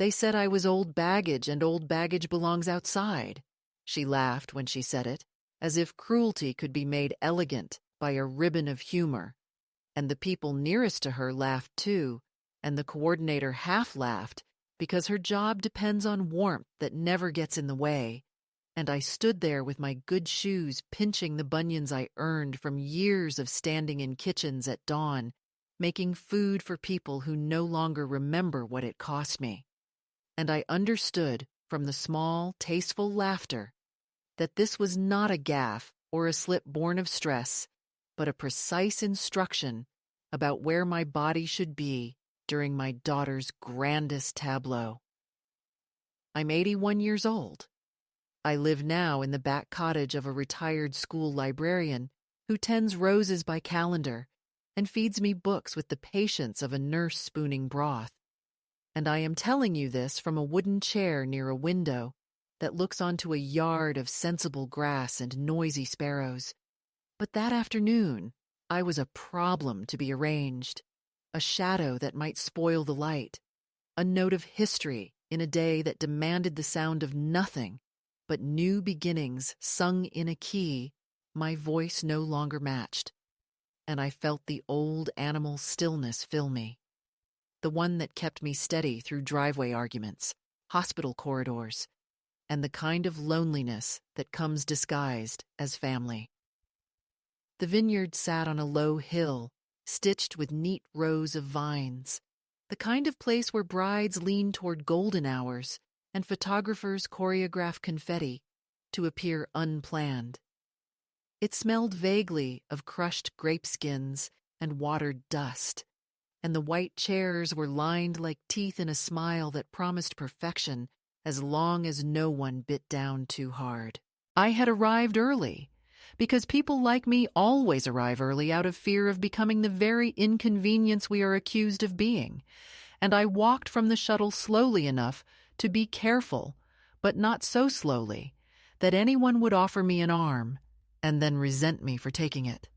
They said I was old baggage and old baggage belongs outside. She laughed when she said it, as if cruelty could be made elegant by a ribbon of humor. And the people nearest to her laughed too, and the coordinator half laughed because her job depends on warmth that never gets in the way. And I stood there with my good shoes pinching the bunions I earned from years of standing in kitchens at dawn, making food for people who no longer remember what it cost me. And I understood from the small, tasteful laughter that this was not a gaffe or a slip born of stress, but a precise instruction about where my body should be during my daughter's grandest tableau. I'm 81 years old. I live now in the back cottage of a retired school librarian who tends roses by calendar and feeds me books with the patience of a nurse spooning broth. And I am telling you this from a wooden chair near a window that looks onto a yard of sensible grass and noisy sparrows. But that afternoon, I was a problem to be arranged, a shadow that might spoil the light, a note of history in a day that demanded the sound of nothing but new beginnings sung in a key my voice no longer matched. And I felt the old animal stillness fill me, the one that kept me steady through driveway arguments, hospital corridors, and the kind of loneliness that comes disguised as family. The vineyard sat on a low hill, stitched with neat rows of vines, the kind of place where brides lean toward golden hours and photographers choreograph confetti to appear unplanned. It smelled vaguely of crushed grape skins and watered dust, and the white chairs were lined like teeth in a smile that promised perfection as long as no one bit down too hard. I had arrived early, because people like me always arrive early out of fear of becoming the very inconvenience we are accused of being, and I walked from the shuttle slowly enough to be careful, but not so slowly, that anyone would offer me an arm and then resent me for taking it.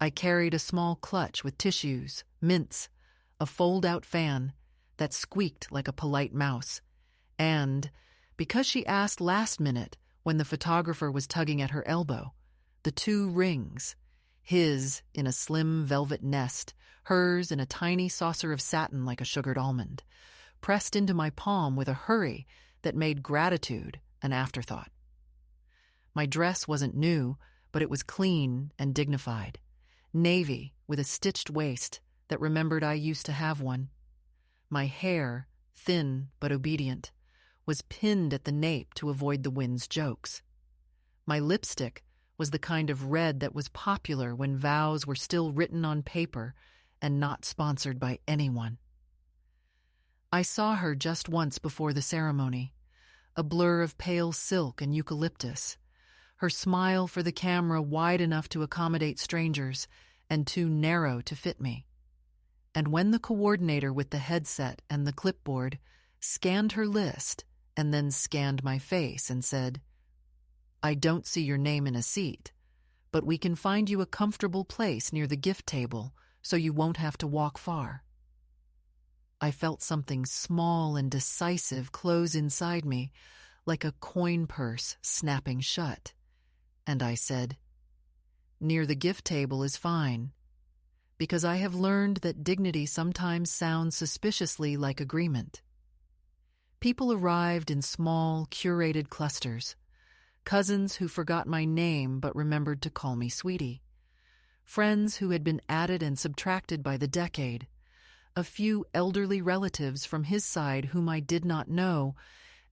I carried a small clutch with tissues, mints, a fold-out fan that squeaked like a polite mouse, and, because she asked last minute when the photographer was tugging at her elbow, the 2 rings, his in a slim velvet nest, hers in a tiny saucer of satin like a sugared almond, pressed into my palm with a hurry that made gratitude an afterthought. My dress wasn't new, but it was clean and dignified, navy with a stitched waist that remembered I used to have one. My hair, thin but obedient, was pinned at the nape to avoid the wind's jokes. My lipstick was the kind of red that was popular when vows were still written on paper and not sponsored by anyone. I saw her just once before the ceremony, a blur of pale silk and eucalyptus, her smile for the camera wide enough to accommodate strangers and too narrow to fit me. And when the coordinator with the headset and the clipboard scanned her list and then scanned my face and said, "I don't see your name in a seat, but we can find you a comfortable place near the gift table so you won't have to walk far," I felt something small and decisive close inside me, like a coin purse snapping shut. And I said, "Near the gift table is fine," because I have learned that dignity sometimes sounds suspiciously like agreement. People arrived in small, curated clusters, cousins who forgot my name but remembered to call me sweetie, friends who had been added and subtracted by the decade, a few elderly relatives from his side whom I did not know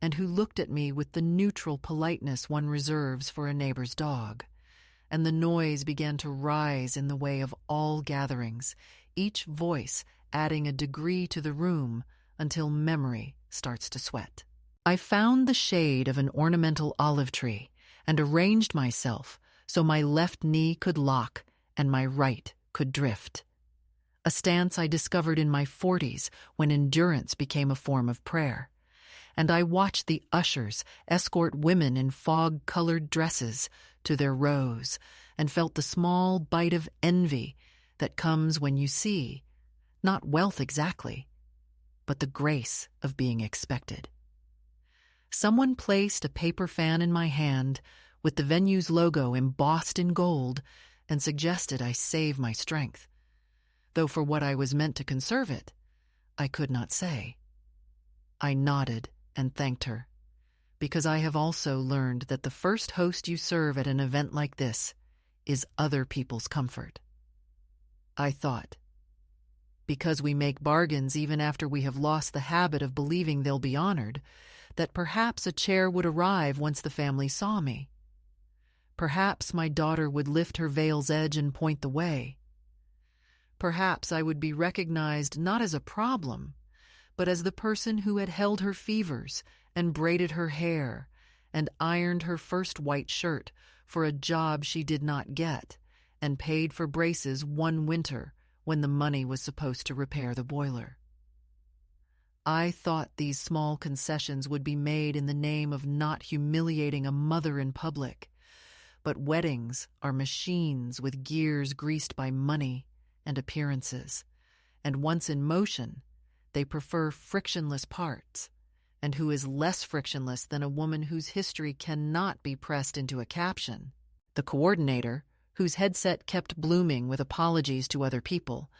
and who looked at me with the neutral politeness one reserves for a neighbor's dog. And the noise began to rise in the way of all gatherings, each voice adding a degree to the room until memory starts to sweat. I found the shade of an ornamental olive tree and arranged myself so my left knee could lock and my right could drift. A stance I discovered in my 40s when endurance became a form of prayer. And I watched the ushers escort women in fog-colored dresses to their rows and felt the small bite of envy that comes when you see, not wealth exactly, but the grace of being expected. Someone placed a paper fan in my hand with the venue's logo embossed in gold and suggested I save my strength, though for what I was meant to conserve it, I could not say. I nodded and thanked her, because I have also learned that the first host you serve at an event like this is other people's comfort. I thought, because we make bargains even after we have lost the habit of believing they'll be honored, that perhaps a chair would arrive once the family saw me. Perhaps my daughter would lift her veil's edge and point the way. Perhaps I would be recognized not as a problem, but as the person who had held her fevers and braided her hair and ironed her first white shirt for a job she did not get and paid for braces one winter when the money was supposed to repair the boiler. I thought these small concessions would be made in the name of not humiliating a mother in public, but weddings are machines with gears greased by money and appearances, and once in motion, they prefer frictionless parts, and who is less frictionless than a woman whose history cannot be pressed into a caption? The coordinator, whose headset kept blooming with apologies to other people,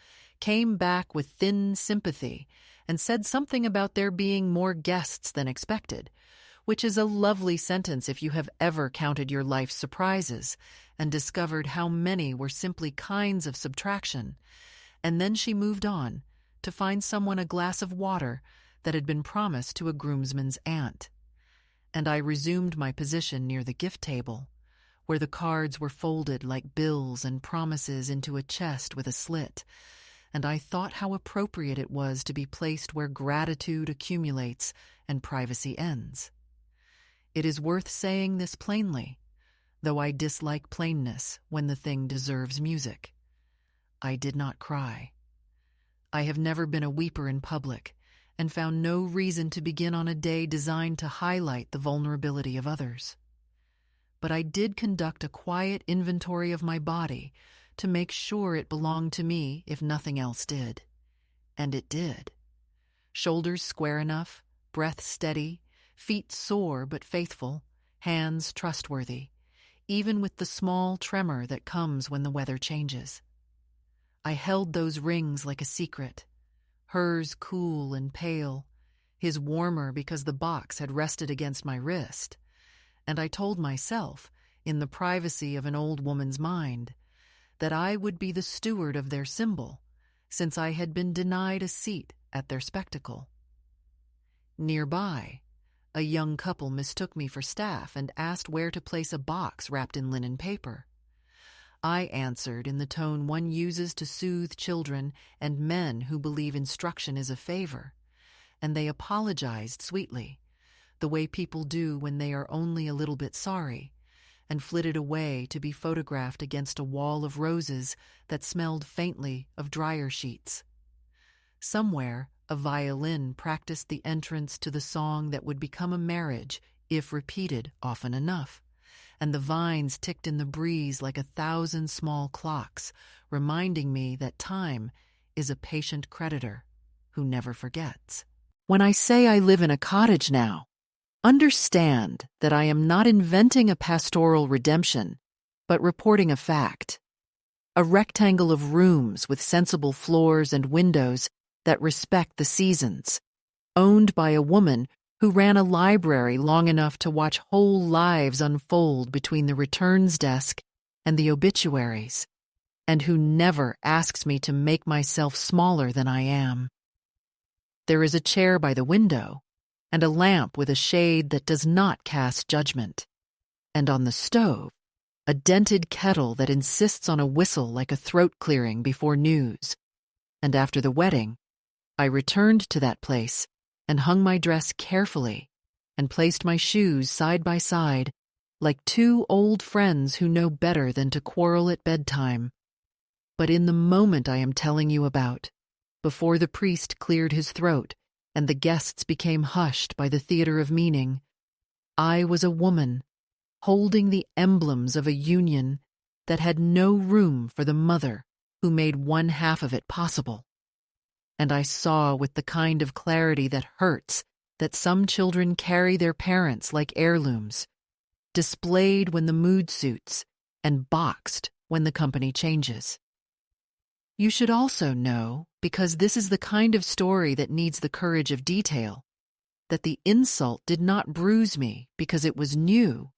came back with thin sympathy and said something about there being more guests than expected, which is a lovely sentence if you have ever counted your life's surprises and discovered how many were simply kinds of subtraction. And then she moved on to find someone a glass of water that had been promised to a groomsman's aunt. And I resumed my position near the gift table, where the cards were folded like bills and promises into a chest with a slit, and I thought how appropriate it was to be placed where gratitude accumulates and privacy ends. It is worth saying this plainly, though I dislike plainness when the thing deserves music. I did not cry. I have never been a weeper in public, and found no reason to begin on a day designed to highlight the vulnerability of others. But I did conduct a quiet inventory of my body to make sure it belonged to me if nothing else did. And it did. Shoulders square enough, breath steady, feet sore but faithful, hands trustworthy, even with the small tremor that comes when the weather changes. I held those rings like a secret, hers cool and pale, his warmer because the box had rested against my wrist, and I told myself, in the privacy of an old woman's mind, that I would be the steward of their symbol, since I had been denied a seat at their spectacle. Nearby, a young couple mistook me for staff and asked where to place a box wrapped in linen paper. I answered in the tone one uses to soothe children and men who believe instruction is a favor, and they apologized sweetly, the way people do when they are only a little bit sorry, and flitted away to be photographed against a wall of roses that smelled faintly of dryer sheets. Somewhere, a violin practiced the entrance to the song that would become a marriage if repeated often enough, and the vines ticked in the breeze like 1,000 small clocks, reminding me that time is a patient creditor who never forgets. When I say I live in a cottage now, understand that I am not inventing a pastoral redemption, but reporting a fact. A rectangle of rooms with sensible floors and windows that respect the seasons, owned by a woman who ran a library long enough to watch whole lives unfold between the returns desk and the obituaries, and who never asks me to make myself smaller than I am. There is a chair by the window, and a lamp with a shade that does not cast judgment, and on the stove, a dented kettle that insists on a whistle like a throat clearing before news. And after the wedding, I returned to that place and hung my dress carefully and placed my shoes side by side like two old friends who know better than to quarrel at bedtime. But in the moment I am telling you about, before the priest cleared his throat and the guests became hushed by the theater of meaning, I was a woman holding the emblems of a union that had no room for the mother who made one half of it possible. and I saw with the kind of clarity that hurts that some children carry their parents like heirlooms, displayed when the mood suits and boxed when the company changes. You should also know, because this is the kind of story that needs the courage of detail, that the insult did not bruise me because it was new,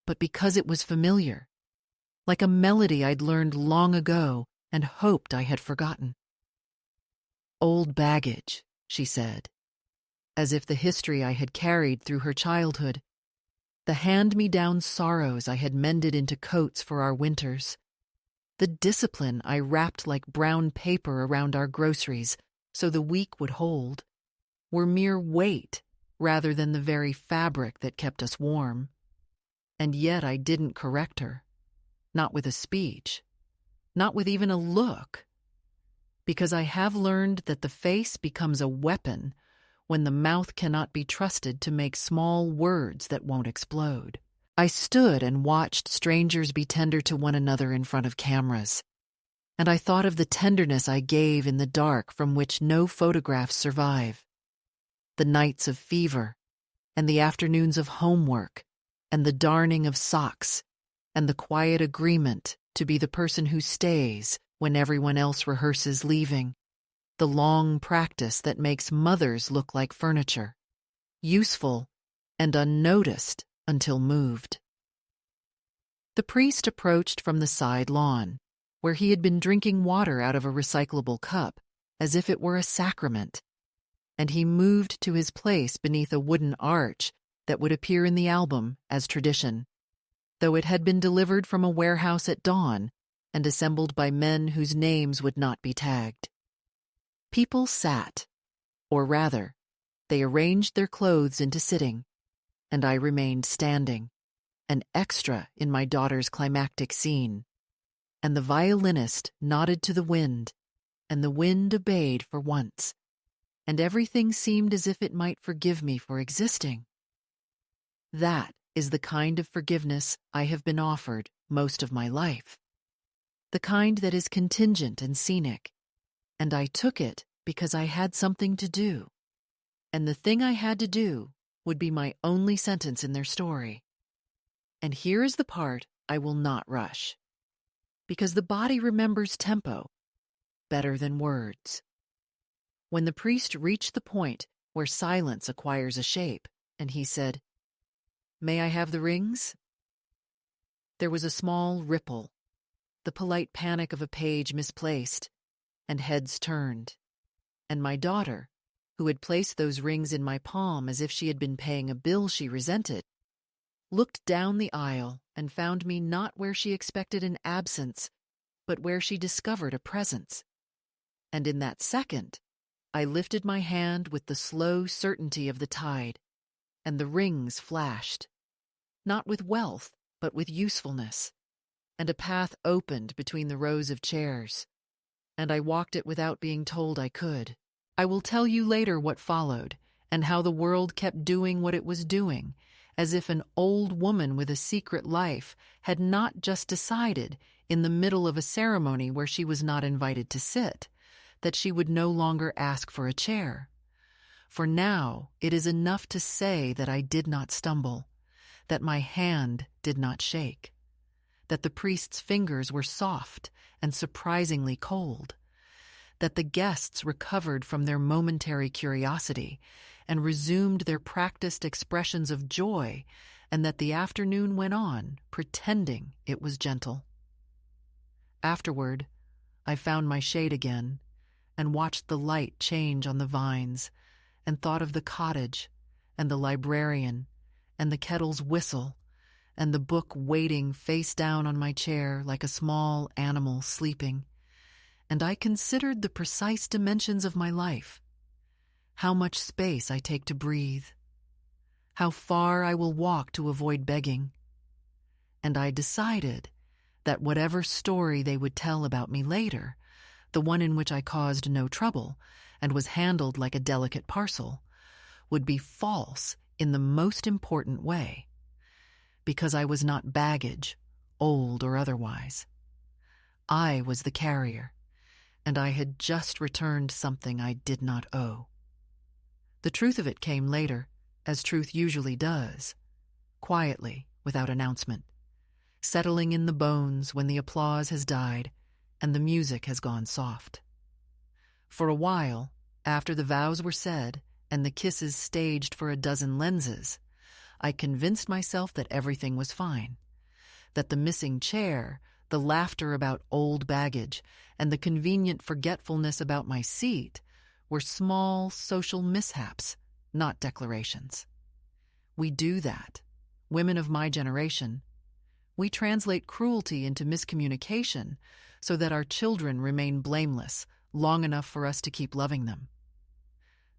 but because it was familiar, like a melody I'd learned long ago and hoped I had forgotten. "Old baggage," she said, as if the history I had carried through her childhood, the hand-me-down sorrows I had mended into coats for our winters, the discipline I wrapped like brown paper around our groceries so the week would hold, were mere weight rather than the very fabric that kept us warm. And yet I didn't correct her, not with a speech, not with even a look, because I have learned that the face becomes a weapon when the mouth cannot be trusted to make small words that won't explode. I stood and watched strangers be tender to one another in front of cameras, and I thought of the tenderness I gave in the dark from which no photographs survive. The nights of fever, and the afternoons of homework, and the darning of socks, and the quiet agreement to be the person who stays when everyone else rehearses leaving, the long practice that makes mothers look like furniture, useful and unnoticed until moved. The priest approached from the side lawn, where he had been drinking water out of a recyclable cup, as if it were a sacrament, and he moved to his place beneath a wooden arch that would appear in the album as tradition, though it had been delivered from a warehouse at dawn and assembled by men whose names would not be tagged. People sat, or rather, they arranged their clothes into sitting, and I remained standing, an extra in my daughter's climactic scene, and the violinist nodded to the wind, and the wind obeyed for once, and everything seemed as if it might forgive me for existing. That is the kind of forgiveness I have been offered most of my life, the kind that is contingent and scenic, and I took it because I had something to do, and the thing I had to do would be my only sentence in their story. And here is the part I will not rush, because the body remembers tempo better than words. When the priest reached the point where silence acquires a shape, and he said, "May I have the rings?" There was a small ripple, the polite panic of a page misplaced, and heads turned, and my daughter, who had placed those rings in my palm as if she had been paying a bill she resented, looked down the aisle and found me not where she expected an absence, but where she discovered a presence. And in that second, I lifted my hand with the slow certainty of the tide, and the rings flashed, not with wealth, but with usefulness, and a path opened between the rows of chairs, and I walked it without being told I could. I will tell you later what followed, and how the world kept doing what it was doing, as if an old woman with a secret life had not just decided, in the middle of a ceremony where she was not invited to sit, that she would no longer ask for a chair. For now it is enough to say that I did not stumble, that my hand did not shake, that the priest's fingers were soft and surprisingly cold, that the guests recovered from their momentary curiosity and resumed their practiced expressions of joy, and that the afternoon went on, pretending it was gentle. Afterward, I found my shade again, and watched the light change on the vines, and thought of the cottage, and the librarian, and the kettle's whistle, and the book waiting face down on my chair like a small animal sleeping, and I considered the precise dimensions of my life, how much space I take to breathe, how far I will walk to avoid begging, and I decided that whatever story they would tell about me later, the one in which I caused no trouble and was handled like a delicate parcel, would be false in the most important way, because I was not baggage, old or otherwise. I was the carrier, and I had just returned something I did not owe. The truth of it came later, as truth usually does, quietly, without announcement, settling in the bones when the applause has died and the music has gone soft. For a while, after the vows were said and the kisses staged for a dozen lenses, I convinced myself that everything was fine, that the missing chair, the laughter about old baggage, and the convenient forgetfulness about my seat were small social mishaps, not declarations. We do that. Women of my generation. We translate cruelty into miscommunication so that our children remain blameless long enough for us to keep loving them.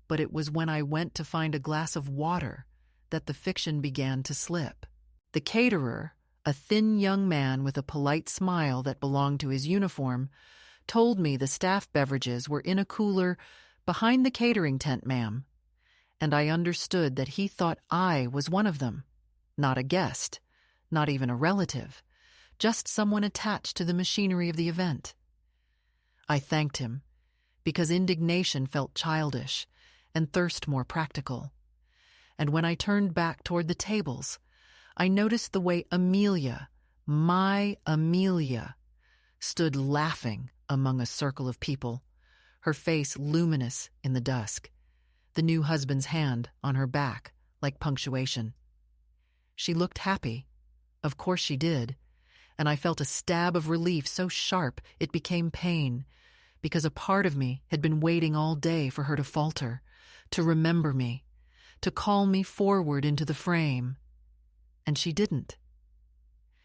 But it was when I went to find a glass of water that the fiction began to slip. The caterer, a thin young man with a polite smile that belonged to his uniform, told me the staff beverages were in a cooler behind the catering tent, ma'am, and I understood that he thought I was one of them, not a guest, not even a relative, just someone attached to the machinery of the event. I thanked him, because indignation felt childish and thirst more practical. And when I turned back toward the tables, I noticed the way Amelia, my Amelia, stood laughing among a circle of people, her face luminous in the dusk, the new husband's hand on her back like punctuation. She looked happy. Of course she did, and I felt a stab of relief so sharp it became pain, because a part of me had been waiting all day for her to falter, to remember me, to call me forward into the frame. And she didn't.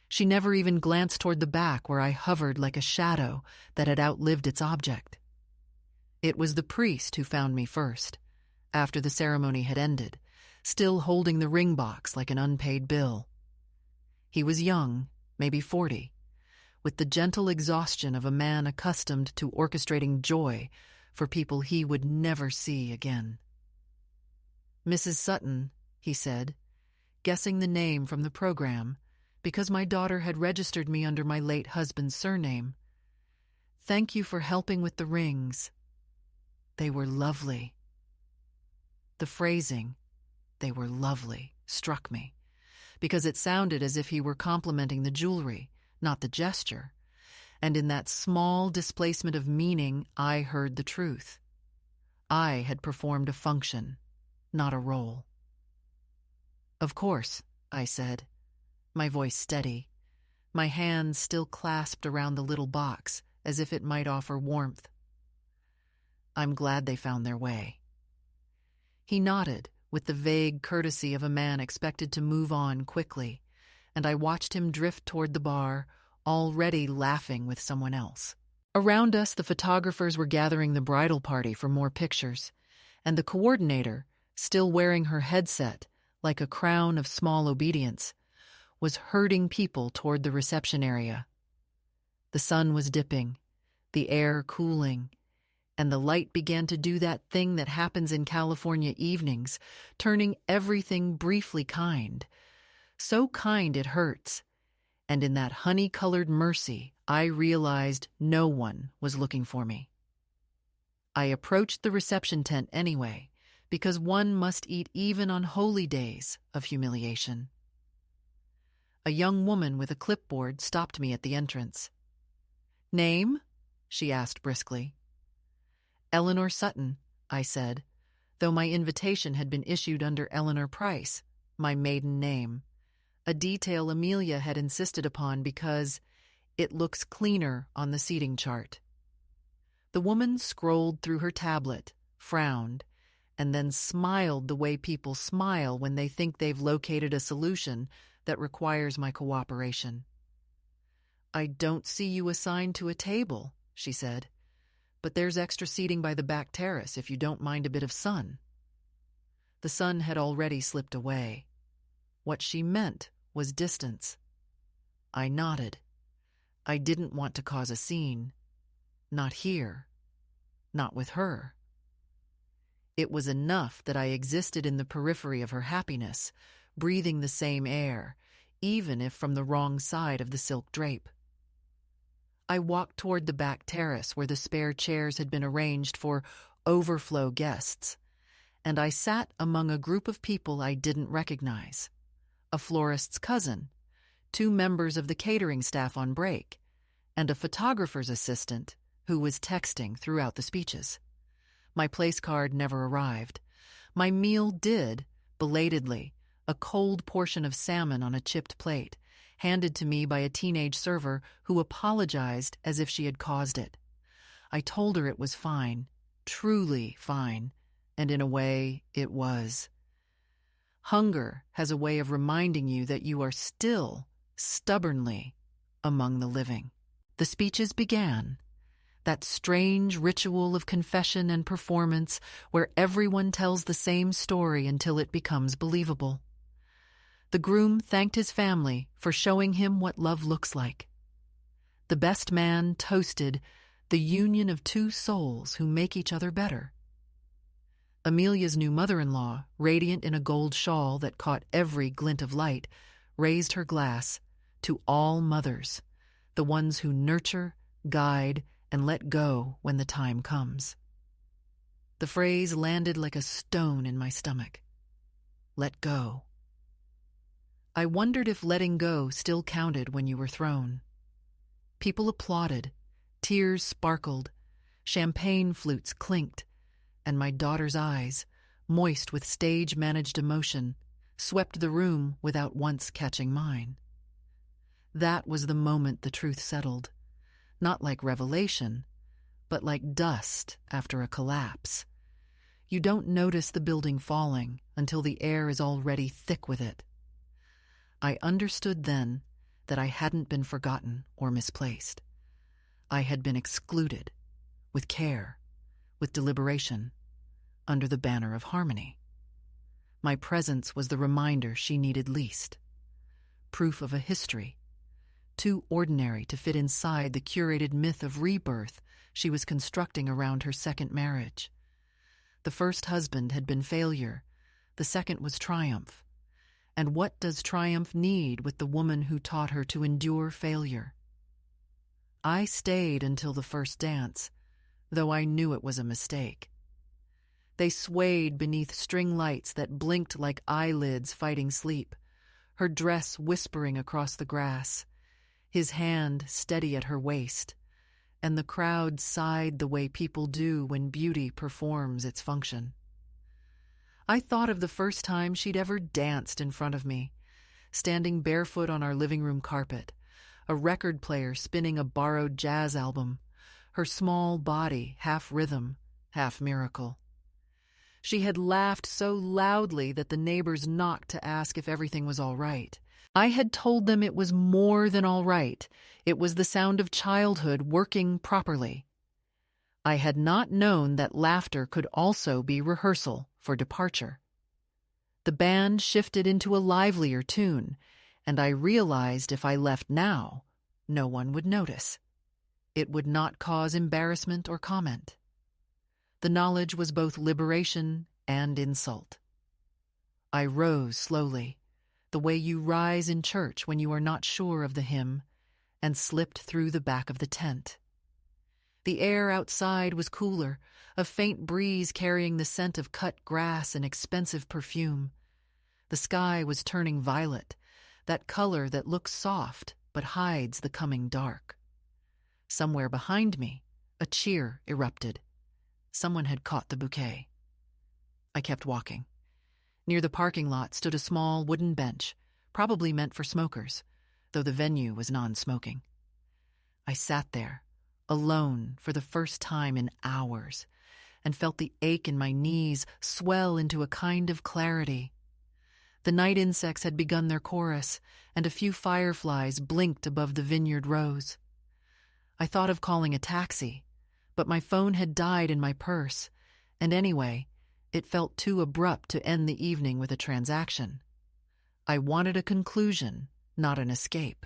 She never even glanced toward the back where I hovered like a shadow that had outlived its object. It was the priest who found me first, after the ceremony had ended, still holding the ring box like an unpaid bill. He was young, maybe 40, with the gentle exhaustion of a man accustomed to orchestrating joy for people he would never see again. "Mrs. Sutton," he said, guessing the name from the program, because my daughter had registered me under my late husband's surname. "Thank you for helping with the rings. They were lovely." The phrasing, "they were lovely," struck me, because it sounded as if he were complimenting the jewelry, not the gesture, and in that small displacement of meaning I heard the truth. I had performed a function, not a role. "Of course," I said, my voice steady, my hands still clasped around the little box as if it might offer warmth. "I'm glad they found their way." He nodded with the vague courtesy of a man expected to move on quickly, and I watched him drift toward the bar, already laughing with someone else. Around us, the photographers were gathering the bridal party for more pictures, and the coordinator, still wearing her headset like a crown of small obedience, was herding people toward the reception area. The sun was dipping, the air cooling, and the light began to do that thing that happens in California evenings, turning everything briefly kind. So kind it hurts. And in that honey-colored mercy, I realized no one was looking for me. I approached the reception tent anyway, because one must eat even on holy days of humiliation. A young woman with a clipboard stopped me at the entrance. "Name?" she asked briskly. "Eleanor Sutton," I said, though my invitation had been issued under Eleanor Price, my maiden name, a detail Amelia had insisted upon because it looks cleaner on the seating chart. The woman scrolled through her tablet, frowned, and then smiled the way people smile when they think they've located a solution that requires my cooperation. "I don't see you assigned to a table," she said, "but there's extra seating by the back terrace if you don't mind a bit of sun." The sun had already slipped away. What she meant was distance. I nodded. I didn't want to cause a scene. Not here. Not with her. It was enough that I existed in the periphery of her happiness, breathing the same air, even if from the wrong side of the silk drape. I walked toward the back terrace where the spare chairs had been arranged for overflow guests, and I sat among a group of people I didn't recognize. A florist's cousin, two members of the catering staff on break, and a photographer's assistant who was texting throughout the speeches. My place card never arrived. My meal did, belatedly, a cold portion of salmon on a chipped plate, handed to me by a teenage server who apologized as if she had caused it. I told her it was fine, truly fine, and in a way, it was. Hunger has a way of reminding you that you are still, stubbornly, among the living. The speeches began, that strange ritual of confession and performance where everyone tells the same story until it becomes believable. The groom thanked his family for showing him what love looks like. The best man toasted the union of two souls who make each other better. Amelia's new mother-in-law, radiant in a gold shawl that caught every glint of light, raised her glass to all mothers, the ones who nurture, guide, and let go when the time comes. The phrase landed like a stone in my stomach. Let go. I wondered if letting go still counted when you were thrown. People applauded, tears sparkled, champagne flutes clinked, and my daughter's eyes, moist with stage-managed emotion, swept the room without once catching mine. That was the moment the truth settled, not like revelation, but like dust after a collapse. You don't notice the building falling until the air is already thick with it. I understood then that I hadn't been forgotten or misplaced. I had been excluded, with care, with deliberation, under the banner of harmony. My presence was the reminder she needed least. Proof of a history, too ordinary to fit inside the curated myth of rebirth she was constructing around her second marriage. The first husband had been failure, the second was triumph. And what does triumph need with the woman who taught her to endure failure? I stayed until the first dance, though I knew it was a mistake. They swayed beneath string lights that blinked like eyelids fighting sleep, her dress whispering across the grass, his hand steady at her waist, and the crowd sighed the way people do when beauty performs its function. I thought of the first time she'd ever danced in front of me, standing barefoot on our living room carpet, a record player spinning a borrowed jazz album, her small body half rhythm, half miracle. She had laughed so loudly that the neighbors knocked to ask if everything was all right. I had told them it was more than all right. It was the sound of childhood working properly. I had not known that laughter could also be rehearsal for departure. The band shifted into a livelier tune, and I realized if I left now, no one would notice. It would not cause embarrassment or comment. The knowledge was both liberation and insult. I rose slowly, the way you rise in church when you are not sure of the hymn, and slipped through the back of the tent. The air outside was cooler, a faint breeze carrying the scent of cut grass and expensive perfume. The sky was turning violet, that color that looks soft but hides the coming dark. Somewhere behind me, a cheer erupted. Someone had caught the bouquet. I kept walking. Near the parking lot stood a small wooden bench, probably meant for smokers, though the venue was non-smoking. I sat there, alone for the first time in hours, and felt the ache in my knees swell into a kind of clarity. The night insects had begun their chorus, and a few fireflies blinked above the vineyard rows. I thought of calling a taxi, but my phone had died in my purse, and anyway, it felt too abrupt to end the evening with a transaction. I wanted a conclusion, not an escape.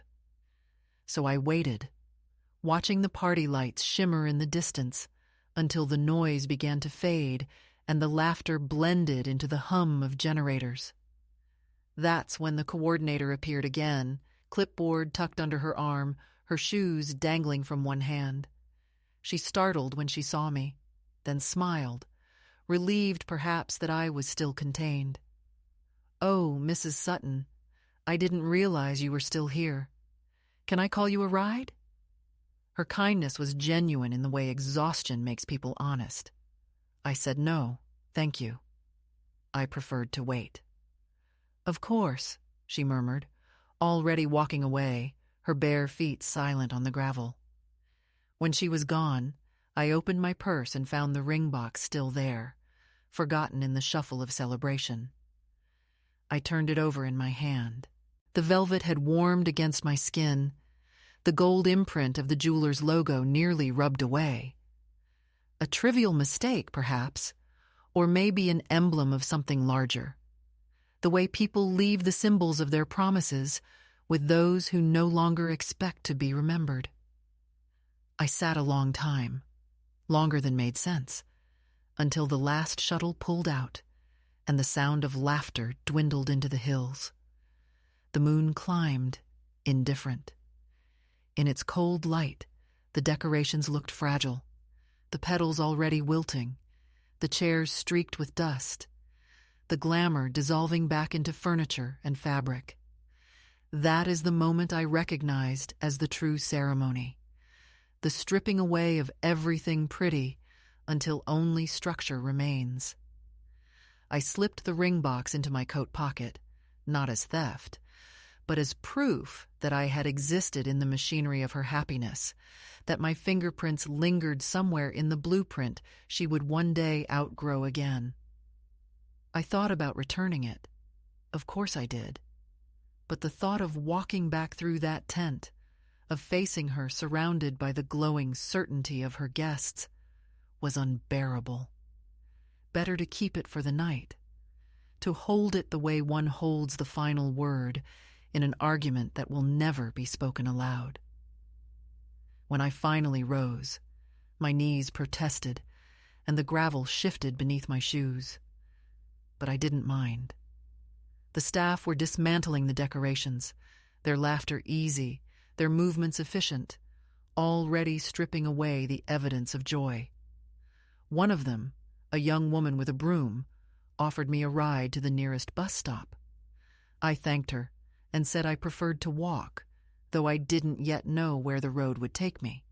So I waited, watching the party lights shimmer in the distance until the noise began to fade and the laughter blended into the hum of generators. That's when the coordinator appeared again, clipboard tucked under her arm, her shoes dangling from one hand. She startled when she saw me, then smiled, relieved perhaps that I was still contained. "Oh, Mrs. Sutton, I didn't realize you were still here. Can I call you a ride?" Her kindness was genuine in the way exhaustion makes people honest. I said no, thank you. I preferred to wait. "Of course," she murmured, already walking away, her bare feet silent on the gravel. When she was gone, I opened my purse and found the ring box still there, forgotten in the shuffle of celebration. I turned it over in my hand. The velvet had warmed against my skin. The gold imprint of the jeweler's logo nearly rubbed away. A trivial mistake, perhaps, or maybe an emblem of something larger. The way people leave the symbols of their promises with those who no longer expect to be remembered. I sat a long time, longer than made sense, until the last shuttle pulled out and the sound of laughter dwindled into the hills. The moon climbed, indifferent. In its cold light, the decorations looked fragile, the petals already wilting, the chairs streaked with dust, the glamour dissolving back into furniture and fabric. That is the moment I recognized as the true ceremony, the stripping away of everything pretty until only structure remains. I slipped the ring box into my coat pocket, not as theft, but as proof that I had existed in the machinery of her happiness, that my fingerprints lingered somewhere in the blueprint she would one day outgrow again. I thought about returning it. Of course I did. But the thought of walking back through that tent, of facing her surrounded by the glowing certainty of her guests, was unbearable. Better to keep it for the night, to hold it the way one holds the final word in an argument that will never be spoken aloud. When I finally rose, my knees protested and the gravel shifted beneath my shoes. But I didn't mind. The staff were dismantling the decorations, their laughter easy, their movements efficient, already stripping away the evidence of joy. One of them, a young woman with a broom, offered me a ride to the nearest bus stop. I thanked her and said I preferred to walk, though I didn't yet know where the road would take me.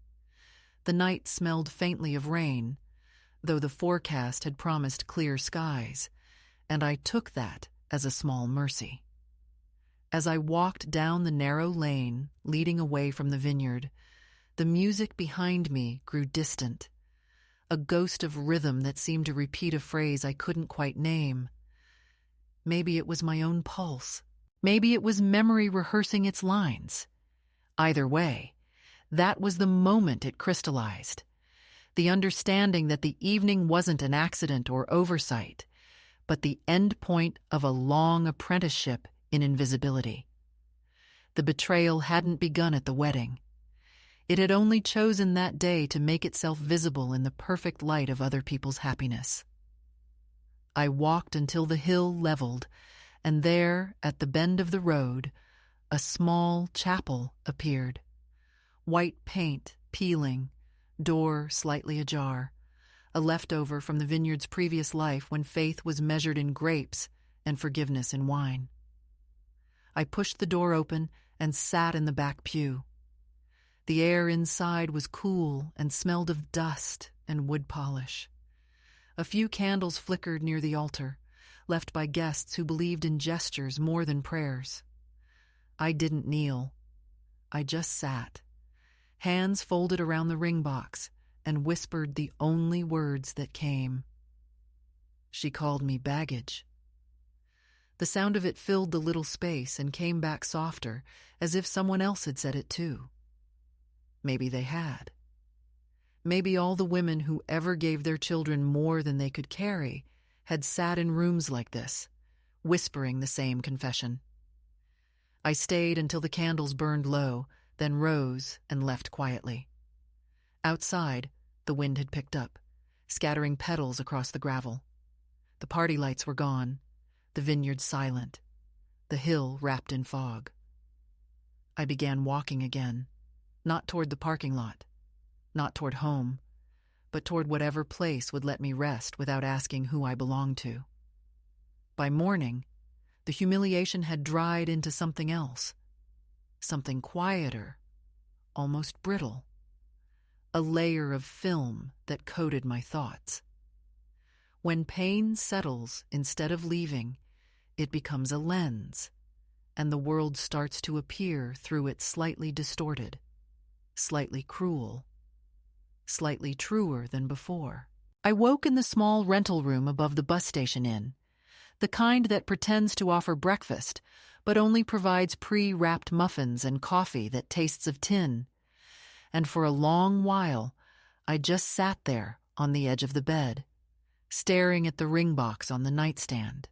The night smelled faintly of rain, though the forecast had promised clear skies, and I took that as a small mercy. As I walked down the narrow lane leading away from the vineyard, the music behind me grew distant, a ghost of rhythm that seemed to repeat a phrase I couldn't quite name. Maybe it was my own pulse. Maybe it was memory rehearsing its lines. Either way, that was the moment it crystallized. The understanding that the evening wasn't an accident or oversight, but the end point of a long apprenticeship in invisibility. The betrayal hadn't begun at the wedding. It had only chosen that day to make itself visible in the perfect light of other people's happiness. I walked until the hill leveled, and there, at the bend of the road, a small chapel appeared. White paint peeling, door slightly ajar, a leftover from the vineyard's previous life when faith was measured in grapes and forgiveness in wine. I pushed the door open and sat in the back pew. The air inside was cool and smelled of dust and wood polish. A few candles flickered near the altar, left by guests who believed in gestures more than prayers. I didn't kneel. I just sat, hands folded around the ring box, and whispered the only words that came. She called me baggage. The sound of it filled the little space and came back softer, as if someone else had said it too. Maybe they had. Maybe all the women who ever gave their children more than they could carry had sat in rooms like this, whispering the same confession. I stayed until the candles burned low, then rose and left quietly. Outside, the wind had picked up, scattering petals across the gravel. The party lights were gone, the vineyard silent, the hill wrapped in fog. I began walking again, Not toward the parking lot, not toward home, but toward whatever place would let me rest without asking who I belonged to. By morning, the humiliation had dried into something else, something quieter, almost brittle, a layer of film that coated my thoughts. When pain settles instead of leaving, it becomes a lens, and the world starts to appear through it slightly distorted, slightly cruel, slightly truer than before. I woke in the small rental room above the bus station inn, the kind that pretends to offer breakfast, but only provides pre-wrapped muffins and coffee that tastes of tin. And for a long while, I just sat there on the edge of the bed, staring at the ring box on the nightstand.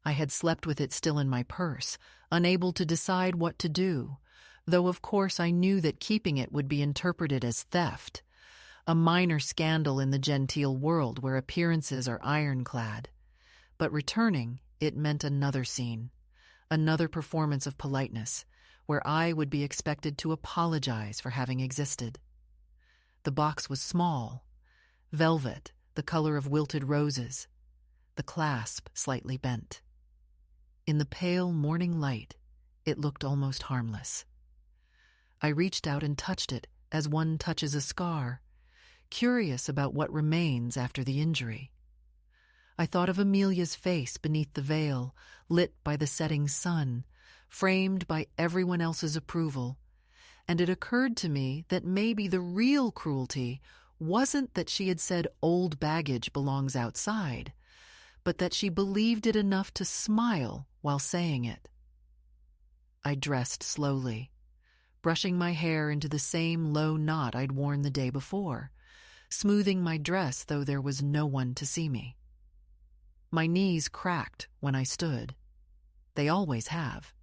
I had slept with it still in my purse, unable to decide what to do, though of course I knew that keeping it would be interpreted as theft, a minor scandal in the genteel world where appearances are ironclad. But returning, it meant another scene, another performance of politeness, where I would be expected to apologize for having existed. The box was small, velvet, the color of wilted roses, the clasp slightly bent. In the pale morning light, it looked almost harmless. I reached out and touched it as one touches a scar, curious about what remains after the injury. I thought of Amelia's face beneath the veil, lit by the setting sun, framed by everyone else's approval, and it occurred to me that maybe the real cruelty wasn't that she had said old baggage belongs outside, but that she believed it enough to smile while saying it. I dressed slowly, brushing my hair into the same low knot I'd worn the day before, smoothing my dress though there was no one to see me. My knees cracked when I stood. They always have.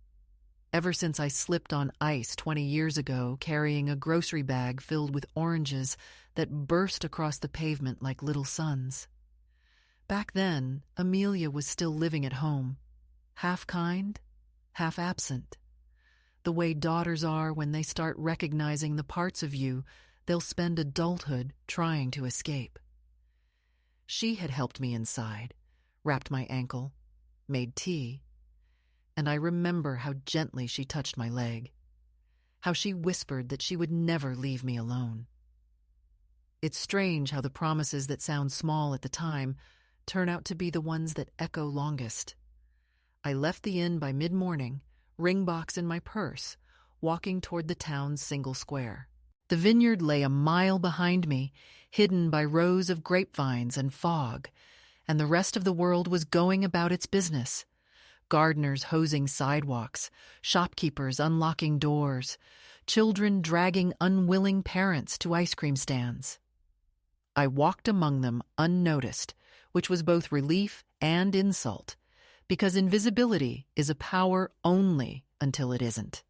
Ever since I slipped on ice 20 years ago carrying a grocery bag filled with oranges that burst across the pavement like little suns. Back then, Amelia was still living at home, half kind, half absent. The way daughters are when they start recognizing the parts of you they'll spend adulthood trying to escape. She had helped me inside, wrapped my ankle, made tea, and I remember how gently she touched my leg, how she whispered that she would never leave me alone. It's strange how the promises that sound small at the time turn out to be the ones that echo longest. I left the inn by mid-morning, ring box in my purse, walking toward the town's single square. The vineyard lay a mile behind me, hidden by rows of grapevines and fog, and the rest of the world was going about its business. Gardeners hosing sidewalks, shopkeepers unlocking doors, children dragging unwilling parents to ice cream stands. I walked among them unnoticed, which was both relief and insult, because invisibility is a power only until it isn't.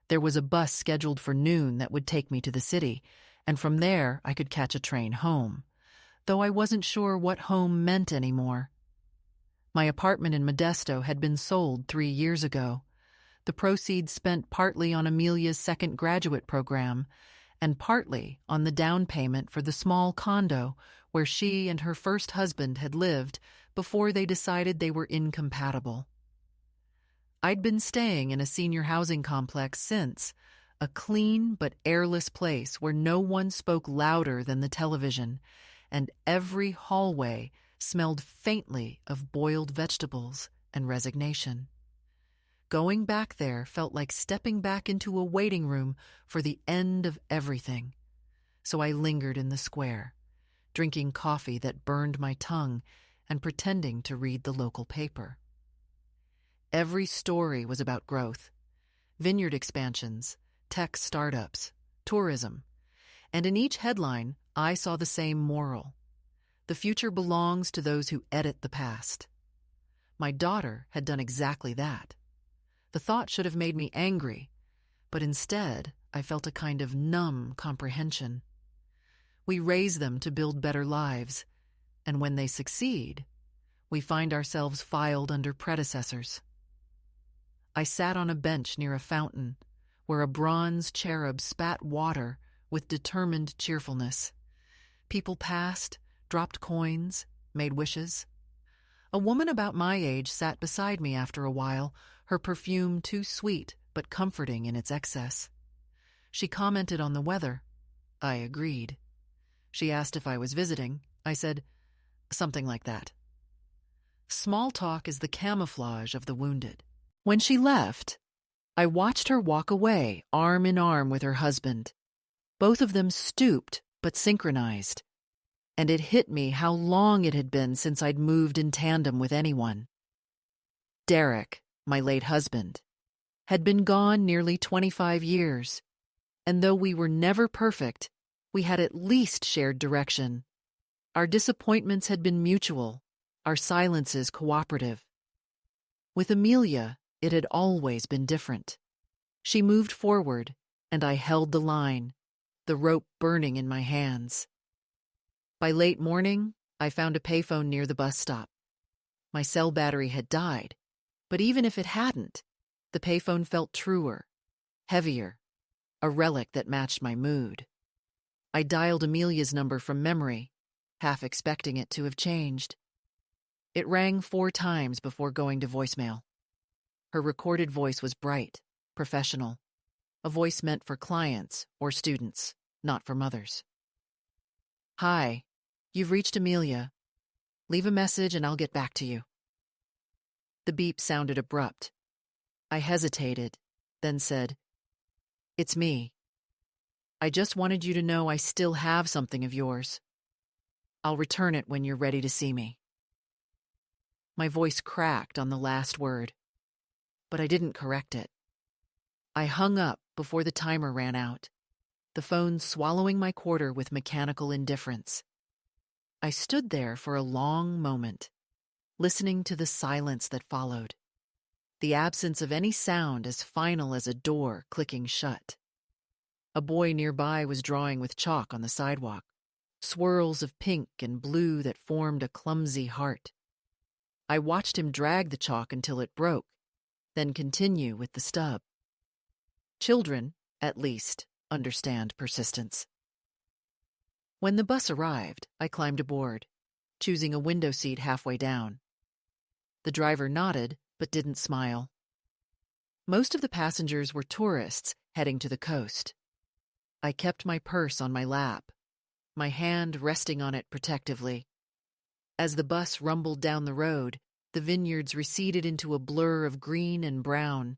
There was a bus scheduled for noon that would take me to the city, and from there I could catch a train home, though I wasn't sure what home meant anymore. My apartment in Modesto had been sold 3 years ago, the proceeds spent partly on Amelia's second graduate program and partly on the down payment for the small condo where she and her first husband had lived before they decided they were incompatible. I'd been staying in a senior housing complex since, a clean but airless place where no one spoke louder than the television, and every hallway smelled faintly of boiled vegetables and resignation. Going back there felt like stepping back into a waiting room for the end of everything. So I lingered in the square, drinking coffee that burned my tongue and pretending to read the local paper. Every story was about growth, vineyard expansions, tech startups, tourism, and in each headline I saw the same moral. The future belongs to those who edit the past. My daughter had done exactly that. The thought should have made me angry, but instead I felt a kind of numb comprehension. We raise them to build better lives, and when they succeed, we find ourselves filed under predecessors. I sat on a bench near a fountain, where a bronze cherub spat water with determined cheerfulness. People passed, dropped coins, made wishes. A woman about my age sat beside me after a while, her perfume too sweet but comforting in its excess. She commented on the weather. I agreed. She asked if I was visiting. I said, something like that. Small talk is the camouflage of the wounded. When she left, I watched her walk away, arm in arm with her husband. Both of them stooped but synchronized, and it hit me how long it had been since I'd moved in tandem with anyone. Derek, my late husband, had been gone nearly 25 years, and though we were never perfect, we had at least shared direction. Our disappointments had been mutual, our silences cooperative. With Amelia, it had always been different. She moved forward, and I held the line, the rope burning in my hands. By late morning, I found a payphone near the bus stop. My cell battery had died, but even if it hadn't, the payphone felt truer, heavier, a relic that matched my mood. I dialed Amelia's number from memory, half expecting it to have changed. It rang 4 times before going to voicemail. Her recorded voice was bright, professional, a voice meant for clients or students, not for mothers. Hi, you've reached Amelia. Leave a message and I'll get back to you. The beep sounded abrupt. I hesitated, then said, It's me. I just wanted you to know I still have something of yours. I'll return it when you're ready to see me. My voice cracked on the last word, but I didn't correct it. I hung up before the timer ran out, the phone swallowing my quarter with mechanical indifference. I stood there for a long moment, listening to the silence that followed, the absence of any sound as final as a door clicking shut. A boy nearby was drawing with chalk on the sidewalk, swirls of pink and blue that formed a clumsy heart. I watched him drag the chalk until it broke, then continue with the stub. Children, at least, understand persistence. When the bus arrived, I climbed aboard, choosing a window seat halfway down. The driver nodded, but didn't smile. Most of the passengers were tourists heading to the coast. I kept my purse on my lap, my hand resting on it protectively. As the bus rumbled down the road, the vineyards receded into a blur of green and brown,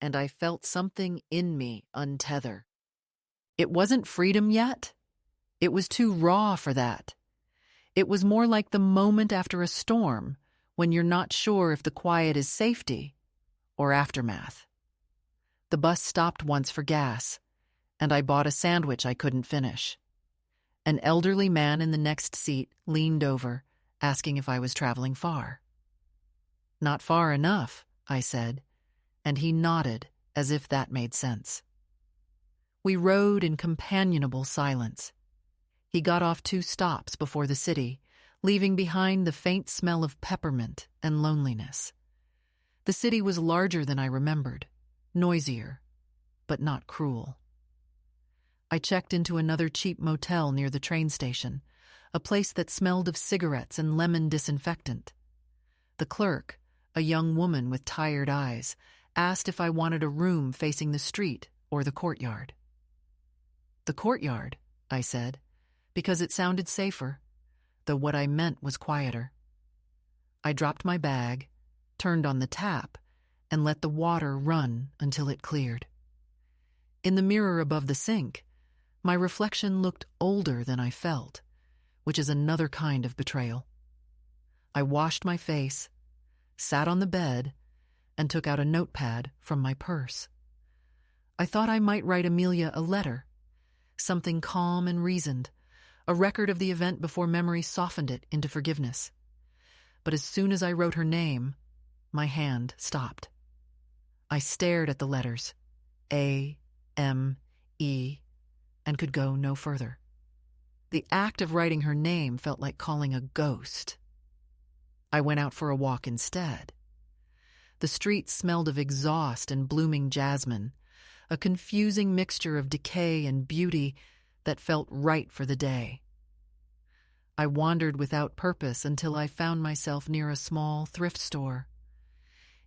and I felt something in me untether. It wasn't freedom yet. It was too raw for that. It was more like the moment after a storm, when you're not sure if the quiet is safety or aftermath. The bus stopped once for gas, and I bought a sandwich I couldn't finish. An elderly man in the next seat leaned over, asking if I was traveling far. Not far enough, I said, and he nodded as if that made sense. We rode in companionable silence. He got off 2 stops before the city, leaving behind the faint smell of peppermint and loneliness. The city was larger than I remembered, noisier, but not cruel. I checked into another cheap motel near the train station, a place that smelled of cigarettes and lemon disinfectant. The clerk, a young woman with tired eyes, asked if I wanted a room facing the street or the courtyard. The courtyard, I said, because it sounded safer, though what I meant was quieter. I dropped my bag, turned on the tap, and let the water run until it cleared. In the mirror above the sink, my reflection looked older than I felt, which is another kind of betrayal. I washed my face, sat on the bed, and took out a notepad from my purse. I thought I might write Amelia a letter, something calm and reasoned, a record of the event before memory softened it into forgiveness. But as soon as I wrote her name, my hand stopped. I stared at the letters, A, M, E, and could go no further. The act of writing her name felt like calling a ghost. I went out for a walk instead. The street smelled of exhaust and blooming jasmine, a confusing mixture of decay and beauty that felt right for the day. I wandered without purpose until I found myself near a small thrift store.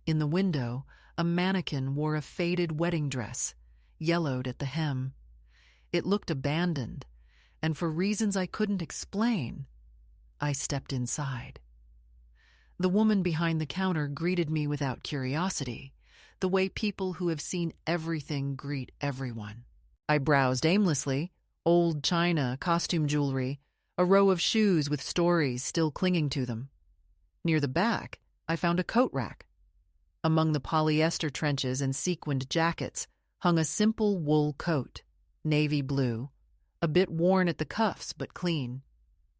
In the window, a mannequin wore a faded wedding dress, yellowed at the hem. It looked abandoned, and for reasons I couldn't explain, I stepped inside. The woman behind the counter greeted me without curiosity, the way people who have seen everything greet everyone. I browsed aimlessly, old china, costume jewelry, a row of shoes with stories still clinging to them. Near the back, I found a coat rack. Among the polyester trenches and sequined jackets hung a simple wool coat, navy blue, a bit worn at the cuffs but clean.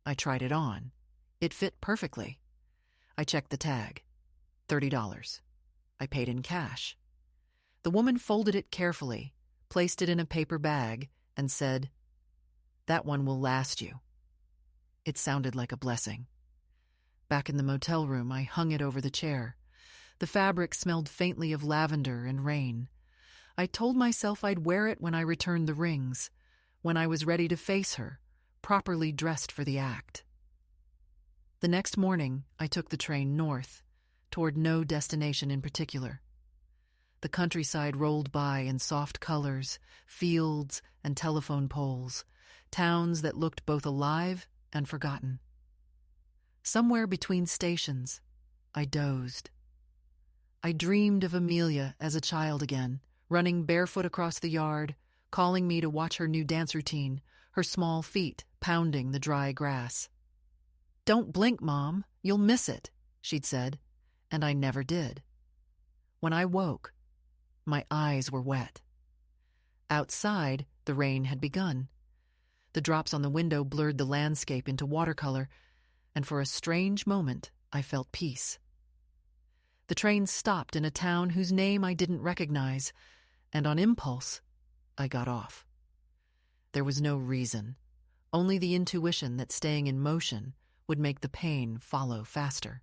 I tried it on. It fit perfectly. I checked the tag. $30. I paid in cash. The woman folded it carefully, placed it in a paper bag, and said, "That one will last you." It sounded like a blessing. Back in the motel room, I hung it over the chair. The fabric smelled faintly of lavender and rain. I told myself I'd wear it when I returned the rings, when I was ready to face her, properly dressed for the act. The next morning, I took the train north, toward no destination in particular. The countryside rolled by in soft colors, fields and telephone poles, towns that looked both alive and forgotten. Somewhere between stations, I dozed. I dreamed of Amelia as a child again, running barefoot across the yard, calling me to watch her new dance routine, her small feet pounding the dry grass. "Don't blink, Mom, you'll miss it," she'd said, and I never did. When I woke, my eyes were wet. Outside, the rain had begun. The drops on the window blurred the landscape into watercolor, and for a strange moment, I felt peace. The train stopped in a town whose name I didn't recognize, and on impulse, I got off. There was no reason, only the intuition that staying in motion would make the pain follow faster.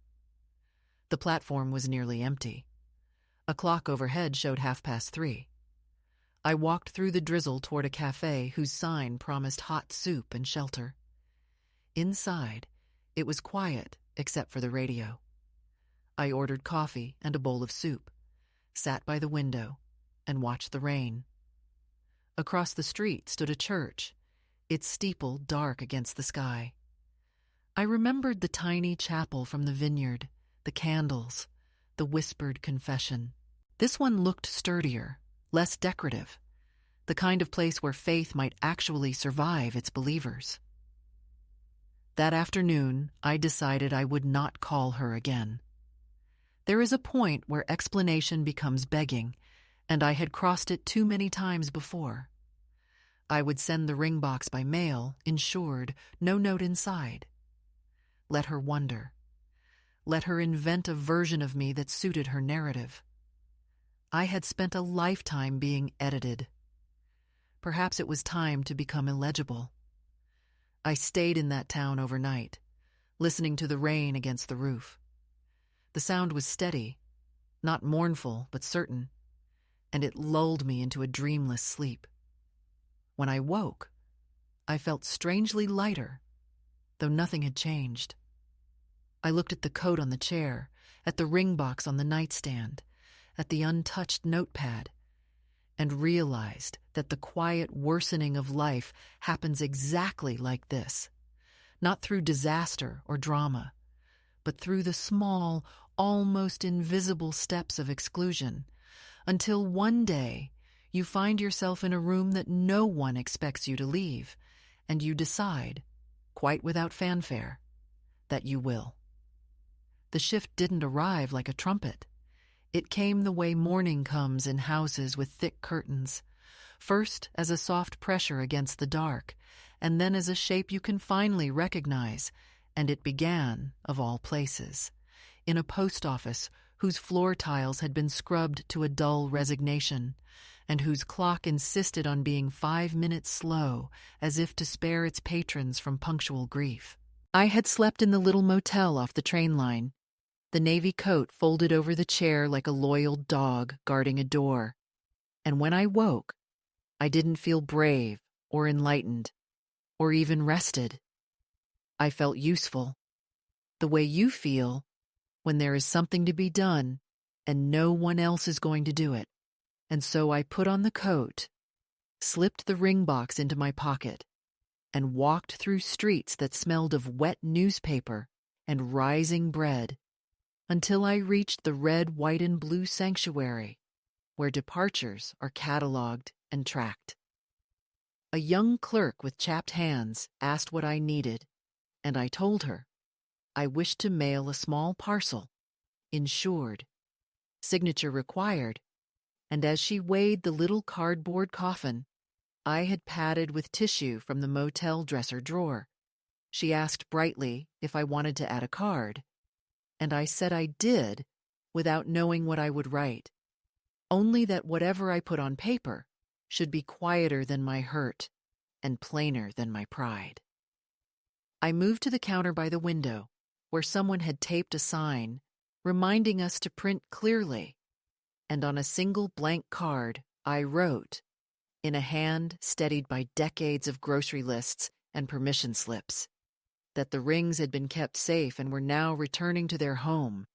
The platform was nearly empty. A clock overhead showed 3:30. I walked through the drizzle toward a cafe whose sign promised hot soup and shelter. Inside, it was quiet except for the radio. I ordered coffee and a bowl of soup, sat by the window, and watched the rain. Across the street stood a church, its steeple dark against the sky. I remembered the tiny chapel from the vineyard, the candles, the whispered confession. This one looked sturdier, less decorative, the kind of place where faith might actually survive its believers. That afternoon, I decided I would not call her again. There is a point where explanation becomes begging, and I had crossed it too many times before. I would send the ring box by mail, insured, no note inside. Let her wonder. Let her invent a version of me that suited her narrative. I had spent a lifetime being edited. Perhaps it was time to become illegible. I stayed in that town overnight, listening to the rain against the roof. The sound was steady, not mournful but certain, and it lulled me into a dreamless sleep. When I woke, I felt strangely lighter, though nothing had changed. I looked at the coat on the chair, at the ring box on the nightstand, at the untouched notepad, and realized that the quiet worsening of life happens exactly like this, not through disaster or drama, but through the small, almost invisible steps of exclusion, until one day you find yourself in a room that no one expects you to leave, and you decide, quite without fanfare, that you will. The shift didn't arrive like a trumpet. It came the way morning comes in houses with thick curtains, first as a soft pressure against the dark, and then as a shape you can finally recognize, and it began, of all places, in a post office whose floor tiles had been scrubbed to a dull resignation, and whose clock insisted on being 5 minutes slow, as if to spare its patrons from punctual grief. I had slept in the little motel off the train line, the navy coat folded over the chair like a loyal dog guarding a door, And when I woke, I didn't feel brave or enlightened or even rested. I felt useful, the way you feel when there is something to be done and no one else is going to do it. And so I put on the coat, slipped the ring box into my pocket, and walked through streets that smelled of wet newspaper and rising bread until I reached the red, white, and blue sanctuary, where departures are catalogued and tracked. A young clerk with chapped hands asked what I needed, and I told her I wished to mail a small parcel, insured, signature required, and as she weighed the little cardboard coffin I had padded with tissue from the motel dresser drawer, she asked brightly if I wanted to add a card, and I said I did without knowing what I would write, only that whatever I put on paper should be quieter than my hurt and plainer than my pride. I moved to the counter by the window, where someone had taped a sign reminding us to print clearly, and on a single blank card I wrote, in a hand steadied by decades of grocery lists and permission slips, that the rings had been kept safe and were now returning to their home,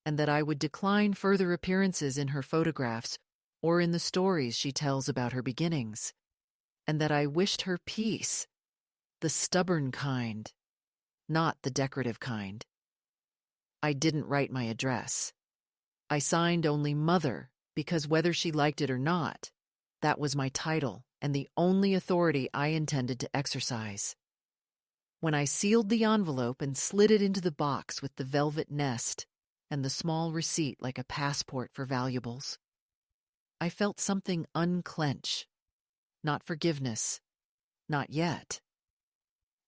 and that I would decline further appearances in her photographs or in the stories she tells about her beginnings, and that I wished her peace, the stubborn kind, not the decorative kind. I didn't write my address. I signed only Mother because whether she liked it or not, that was my title and the only authority I intended to exercise. When I sealed the envelope and slid it into the box with the velvet nest and the small receipt like a passport for valuables, I felt something unclench. Not forgiveness, not yet,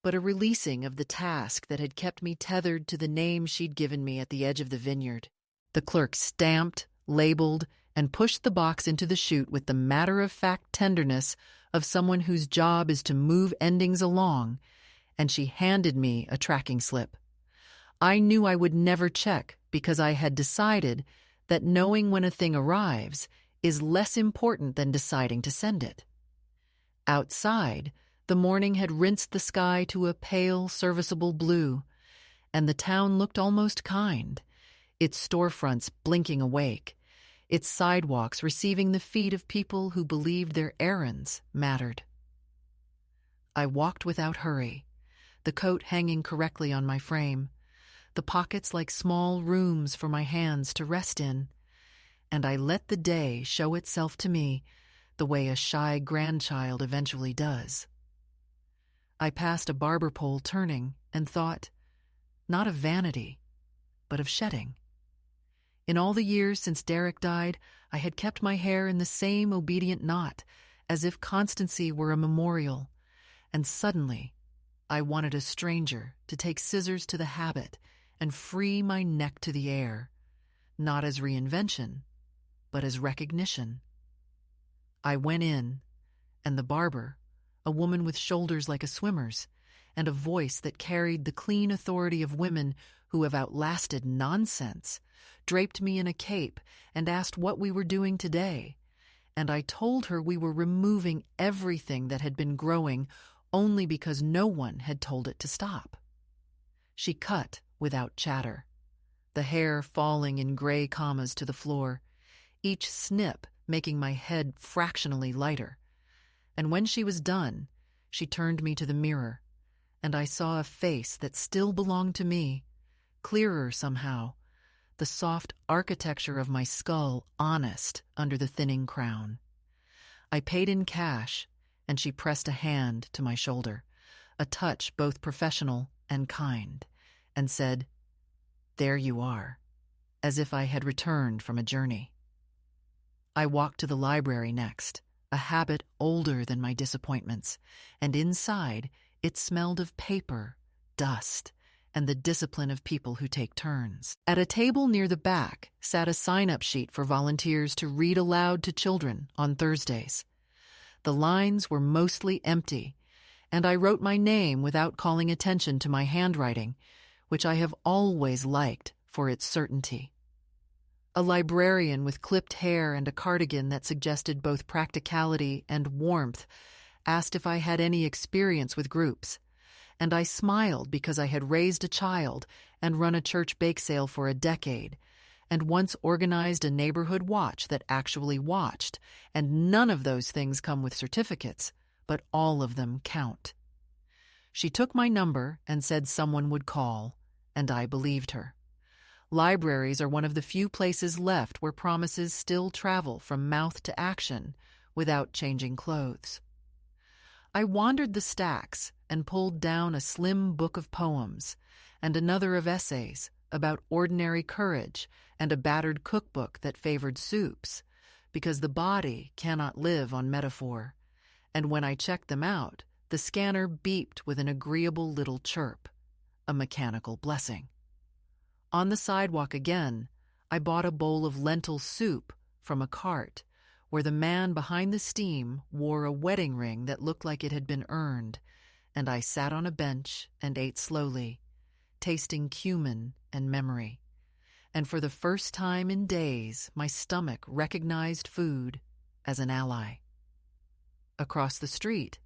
but a releasing of the task that had kept me tethered to the name she'd given me at the edge of the vineyard. The clerk stamped, labeled, and pushed the box into the chute with the matter-of-fact tenderness of someone whose job is to move endings along, and she handed me a tracking slip. I knew I would never check because I had decided that knowing when a thing arrives is less important than deciding to send it. Outside, the morning had rinsed the sky to a pale, serviceable blue, and the town looked almost kind, its storefronts blinking awake, its sidewalks receiving the feet of people who believed their errands mattered. I walked without hurry, the coat hanging correctly on my frame, the pockets like small rooms for my hands to rest in, and I let the day show itself to me the way a shy grandchild eventually does. I passed a barber pole turning and thought, not of vanity, but of shedding. In all the years since Derek died, I had kept my hair in the same obedient knot, as if constancy were a memorial, and suddenly I wanted a stranger to take scissors to the habit and free my neck to the air, not as reinvention, but as recognition. I went in, and the barber, a woman with shoulders like a swimmer's, and a voice that carried the clean authority of women who have outlasted nonsense, draped me in a cape and asked what we were doing today, and I told her we were removing everything that had been growing only because no one had told it to stop. She cut without chatter, the hair falling in gray commas to the floor, each snip making my head fractionally lighter. And when she was done, she turned me to the mirror, and I saw a face that still belonged to me, clearer somehow, the soft architecture of my skull honest under the thinning crown. I paid in cash, and she pressed a hand to my shoulder, a touch both professional and kind, and said, "There you are," as if I had returned from a journey. I walked to the library next, a habit older than my disappointments, and inside it smelled of paper, dust, and the discipline of people who take turns. At a table near the back sat a sign-up sheet for volunteers to read aloud to children on Thursdays. The lines were mostly empty, and I wrote my name without calling attention to my handwriting, which I have always liked for its certainty. A librarian with clipped hair and a cardigan that suggested both practicality and warmth asked if I had any experience with groups, and I smiled because I had raised a child and run a church bake sale for a decade, and once organized a neighborhood watch that actually watched, and none of those things come with certificates, but all of them count. She took my number and said someone would call, and I believed her. Libraries are one of the few places left where promises still travel from mouth to action without changing clothes. I wandered the stacks and pulled down a slim book of poems and another of essays about ordinary courage and a battered cookbook that favored soups, because the body cannot live on metaphor, and when I checked them out, the scanner beeped with an agreeable little chirp, a mechanical blessing. On the sidewalk again, I bought a bowl of lentil soup from a cart where the man behind the steam wore a wedding ring that looked like it had been earned, and I sat on a bench and ate slowly, tasting cumin and memory. And for the first time in days, my stomach recognized food as an ally. Across the street,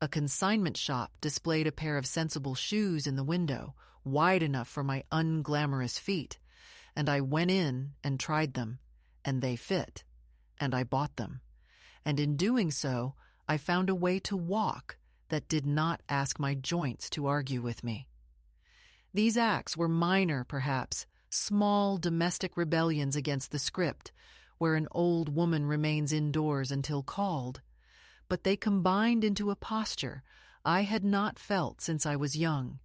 a consignment shop displayed a pair of sensible shoes in the window, wide enough for my unglamorous feet, and I went in and tried them, and they fit, and I bought them. And in doing so, I found a way to walk that did not ask my joints to argue with me. These acts were minor, perhaps, small domestic rebellions against the script, where an old woman remains indoors until called, but they combined into a posture I had not felt since I was young,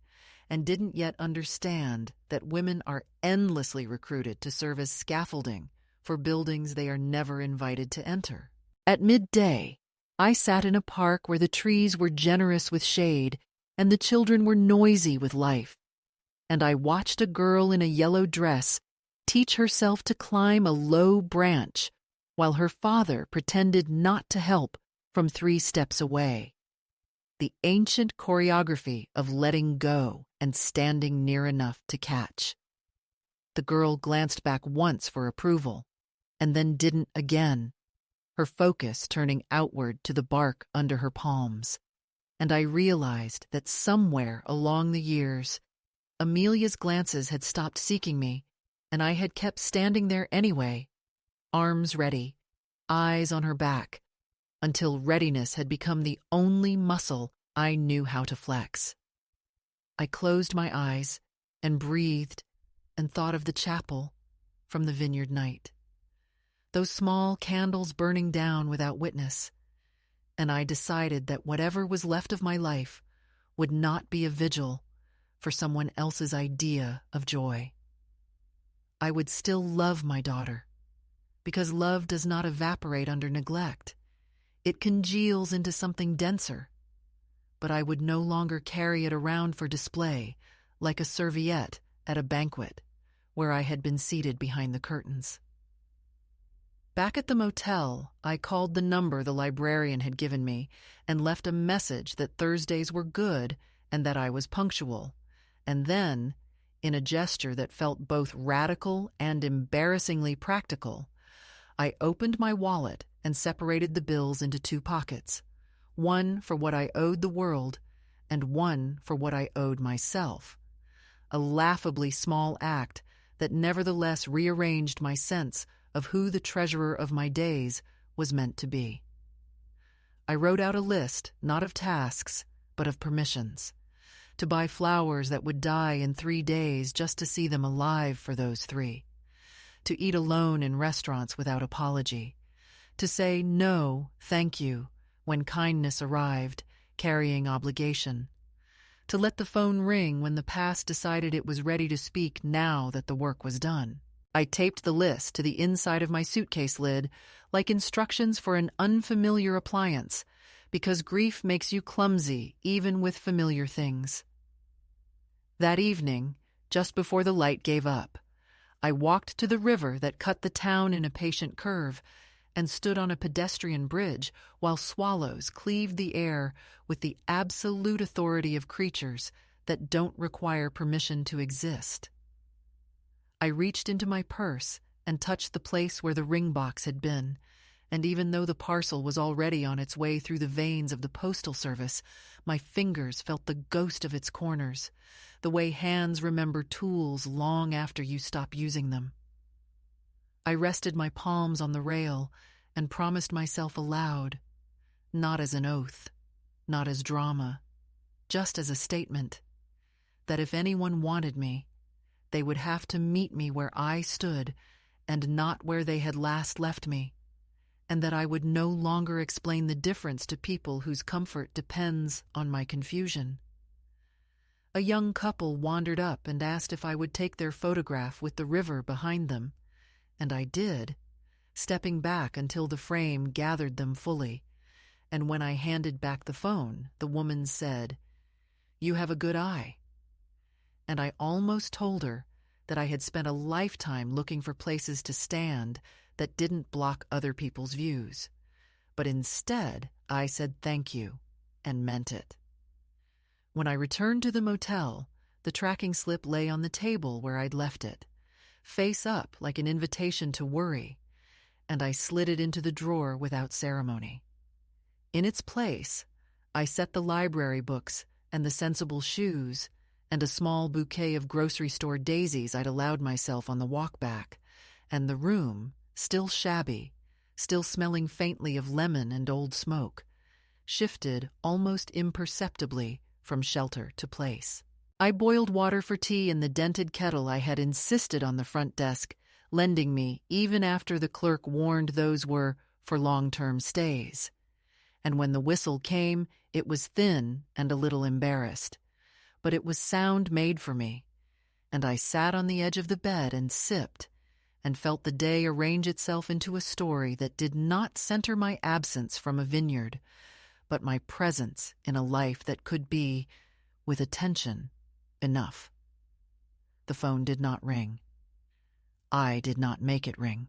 and didn't yet understand that women are endlessly recruited to serve as scaffolding for buildings they are never invited to enter. At midday, I sat in a park where the trees were generous with shade and the children were noisy with life, and I watched a girl in a yellow dress teach herself to climb a low branch while her father pretended not to help from 3 steps away. The ancient choreography of letting go and standing near enough to catch. The girl glanced back once for approval, and then didn't again, her focus turning outward to the bark under her palms. And I realized that somewhere along the years, Amelia's glances had stopped seeking me, and I had kept standing there anyway, arms ready, eyes on her back, until readiness had become the only muscle I knew how to flex. I closed my eyes and breathed and thought of the chapel from the vineyard night. Those small candles burning down without witness, and I decided that whatever was left of my life would not be a vigil for someone else's idea of joy. I would still love my daughter, because love does not evaporate under neglect. It congeals into something denser, but I would no longer carry it around for display like a serviette at a banquet where I had been seated behind the curtains. Back at the motel, I called the number the librarian had given me and left a message that Thursdays were good and that I was punctual, and then, in a gesture that felt both radical and embarrassingly practical, I opened my wallet and separated the bills into 2 pockets, one for what I owed the world and one for what I owed myself, a laughably small act that nevertheless rearranged my sense of who the treasurer of my days was meant to be. I wrote out a list, not of tasks, but of permissions, to buy flowers that would die in 3 days just to see them alive for those 3, to eat alone in restaurants without apology, to say no, thank you, when kindness arrived, carrying obligation, to let the phone ring when the past decided it was ready to speak now that the work was done. I taped the list to the inside of my suitcase lid like instructions for an unfamiliar appliance, because grief makes you clumsy even with familiar things. That evening, just before the light gave up, I walked to the river that cut the town in a patient curve and stood on a pedestrian bridge while swallows cleaved the air with the absolute authority of creatures that don't require permission to exist. I reached into my purse and touched the place where the ring box had been, and even though the parcel was already on its way through the veins of the postal service, my fingers felt the ghost of its corners, the way hands remember tools long after you stop using them. I rested my palms on the rail and promised myself aloud, not as an oath, not as drama, just as a statement, that if anyone wanted me, they would have to meet me where I stood and not where they had last left me, and that I would no longer explain the difference to people whose comfort depends on my confusion. A young couple wandered up and asked if I would take their photograph with the river behind them, and I did, stepping back until the frame gathered them fully, and when I handed back the phone, the woman said, "You have a good eye." And I almost told her that I had spent a lifetime looking for places to stand that didn't block other people's views. But instead, I said thank you, and meant it. When I returned to the motel, the tracking slip lay on the table where I'd left it, face up like an invitation to worry, and I slid it into the drawer without ceremony. In its place, I set the library books and the sensible shoes and a small bouquet of grocery store daisies I'd allowed myself on the walk back, and the room, still shabby, still smelling faintly of lemon and old smoke, shifted almost imperceptibly from shelter to place. I boiled water for tea in the dented kettle I had insisted on the front desk lending me even after the clerk warned those were for long-term stays. And when the whistle came, it was thin and a little embarrassed. But it was sound made for me, and I sat on the edge of the bed and sipped, and felt the day arrange itself into a story that did not center my absence from a vineyard, but my presence in a life that could be, with attention, enough. The phone did not ring. I did not make it ring.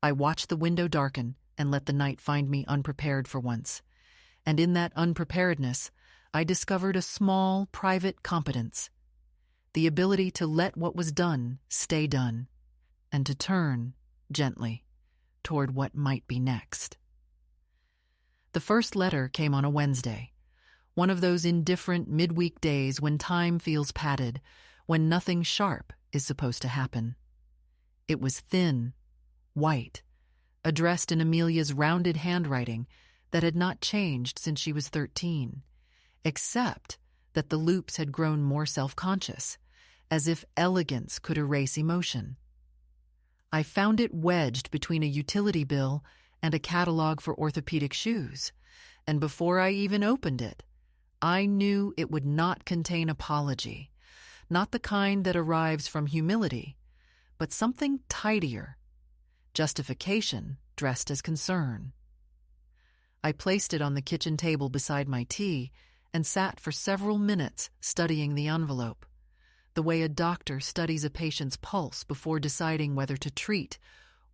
I watched the window darken and let the night find me unprepared for once, and in that unpreparedness, I discovered a small, private competence, the ability to let what was done stay done, and to turn, gently, toward what might be next. The first letter came on a Wednesday, one of those indifferent midweek days when time feels padded, when nothing sharp is supposed to happen. It was thin, white, addressed in Amelia's rounded handwriting that had not changed since she was 13, except that the loops had grown more self-conscious, as if elegance could erase emotion. I found it wedged between a utility bill and a catalog for orthopedic shoes, and before I even opened it, I knew it would not contain apology, not the kind that arrives from humility, but something tidier, justification dressed as concern. I placed it on the kitchen table beside my tea and sat for several minutes studying the envelope, the way a doctor studies a patient's pulse before deciding whether to treat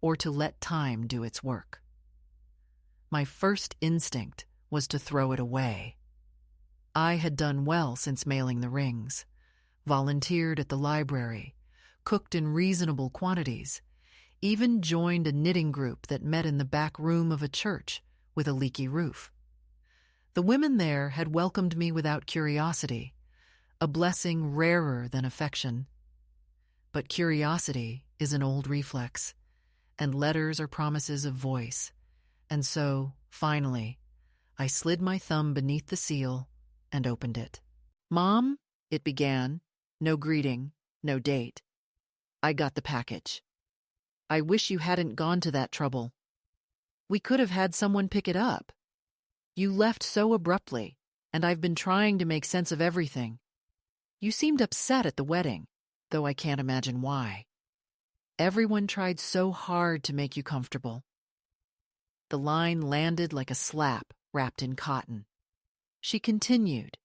or to let time do its work. My first instinct was to throw it away. I had done well since mailing the rings, volunteered at the library, cooked in reasonable quantities, even joined a knitting group that met in the back room of a church with a leaky roof. The women there had welcomed me without curiosity, a blessing rarer than affection. But curiosity is an old reflex, and letters are promises of voice. And so, finally, I slid my thumb beneath the seal and opened it. "Mom," it began, no greeting, no date. "I got the package. I wish you hadn't gone to that trouble. We could have had someone pick it up. You left so abruptly, and I've been trying to make sense of everything. You seemed upset at the wedding, though I can't imagine why. Everyone tried so hard to make you comfortable." The line landed like a slap wrapped in cotton. She continued,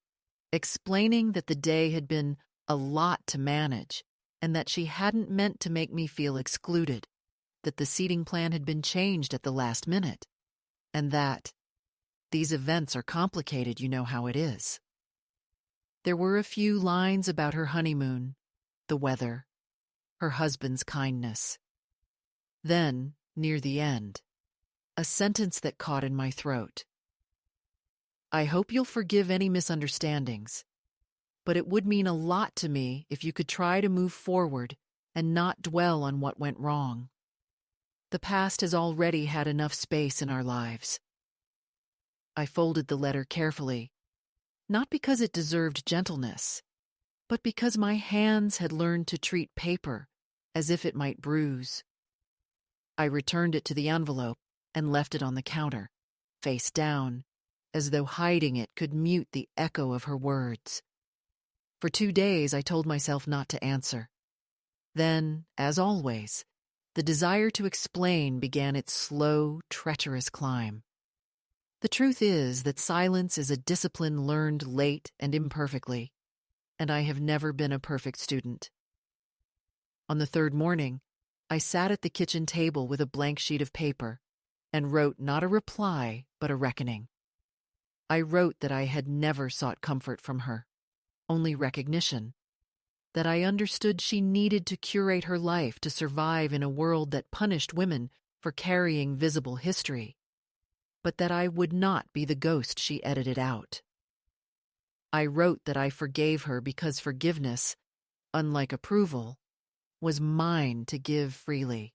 explaining that the day had been a lot to manage and that she hadn't meant to make me feel excluded, that the seating plan had been changed at the last minute, and that these events are complicated, you know how it is. There were a few lines about her honeymoon, the weather, her husband's kindness. Then, near the end, a sentence that caught in my throat. I hope you'll forgive any misunderstandings, but it would mean a lot to me if you could try to move forward and not dwell on what went wrong. The past has already had enough space in our lives. I folded the letter carefully, not because it deserved gentleness, but because my hands had learned to treat paper as if it might bruise. I returned it to the envelope and left it on the counter, face down, as though hiding it could mute the echo of her words. For 2 days I told myself not to answer. Then, as always, the desire to explain began its slow, treacherous climb. The truth is that silence is a discipline learned late and imperfectly, and I have never been a perfect student. On the 3rd morning, I sat at the kitchen table with a blank sheet of paper and wrote not a reply, but a reckoning. I wrote that I had never sought comfort from her, only recognition, that I understood she needed to curate her life to survive in a world that punished women for carrying visible history, but that I would not be the ghost she edited out. I wrote that I forgave her because forgiveness, unlike approval, was mine to give freely,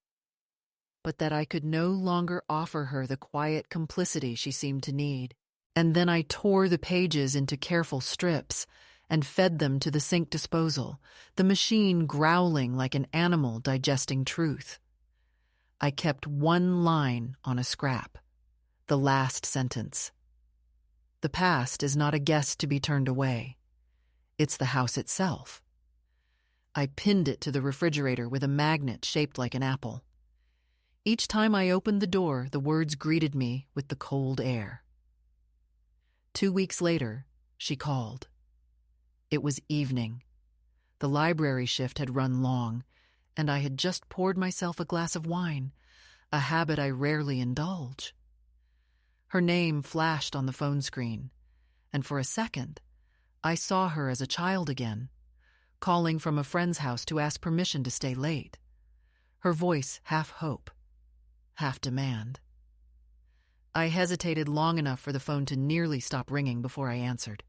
but that I could no longer offer her the quiet complicity she seemed to need. And then I tore the pages into careful strips and fed them to the sink disposal, the machine growling like an animal digesting truth. I kept one line on a scrap, the last sentence. The past is not a guest to be turned away. It's the house itself. I pinned it to the refrigerator with a magnet shaped like an apple. Each time I opened the door, the words greeted me with the cold air. 2 weeks later, she called. It was evening. The library shift had run long, and I had just poured myself a glass of wine, a habit I rarely indulge. Her name flashed on the phone screen, and for a second, I saw her as a child again, calling from a friend's house to ask permission to stay late. Her voice half hope, half demand. I hesitated long enough for the phone to nearly stop ringing before I answered.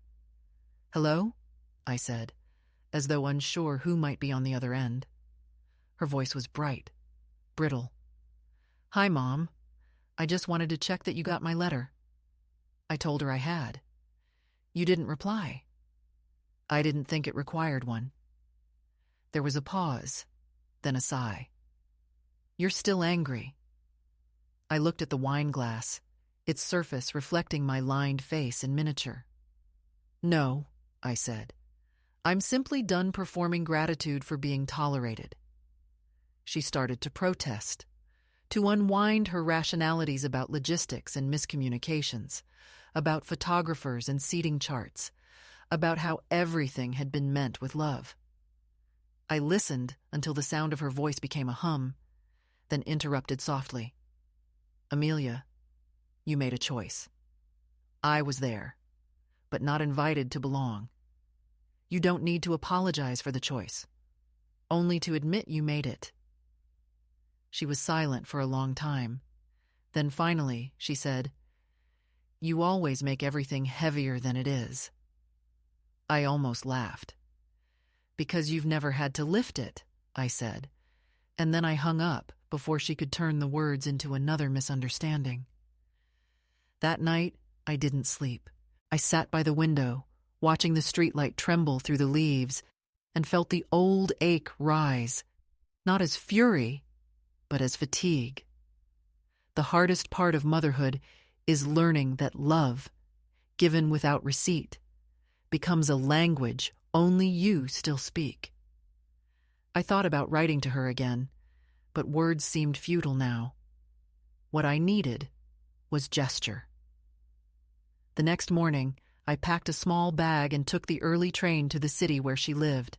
"Hello?" I said, as though unsure who might be on the other end. Her voice was bright, brittle. "Hi, Mom. I just wanted to check that you got my letter." I told her I had. "You didn't reply." "I didn't think it required one." There was a pause, then a sigh. "You're still angry." I looked at the wine glass, its surface reflecting my lined face in miniature. "No," I said. "I'm simply done performing gratitude for being tolerated." She started to protest, to unwind her rationalities about logistics and miscommunications, about photographers and seating charts, about how everything had been meant with love. I listened until the sound of her voice became a hum, then interrupted softly. "Amelia, you made a choice. I was there, but not invited to belong. You don't need to apologize for the choice, only to admit you made it." She was silent for a long time. Then finally, she said, "You always make everything heavier than it is." I almost laughed. "Because you've never had to lift it," I said, and then I hung up before she could turn the words into another misunderstanding. That night, I didn't sleep. I sat by the window, watching the streetlight tremble through the leaves, and felt the old ache rise, not as fury, but as fatigue. The hardest part of motherhood is learning that love, given without receipt, becomes a language only you still speak. I thought about writing to her again, but words seemed futile now. What I needed was gesture. The next morning, I packed a small bag and took the early train to the city where she lived.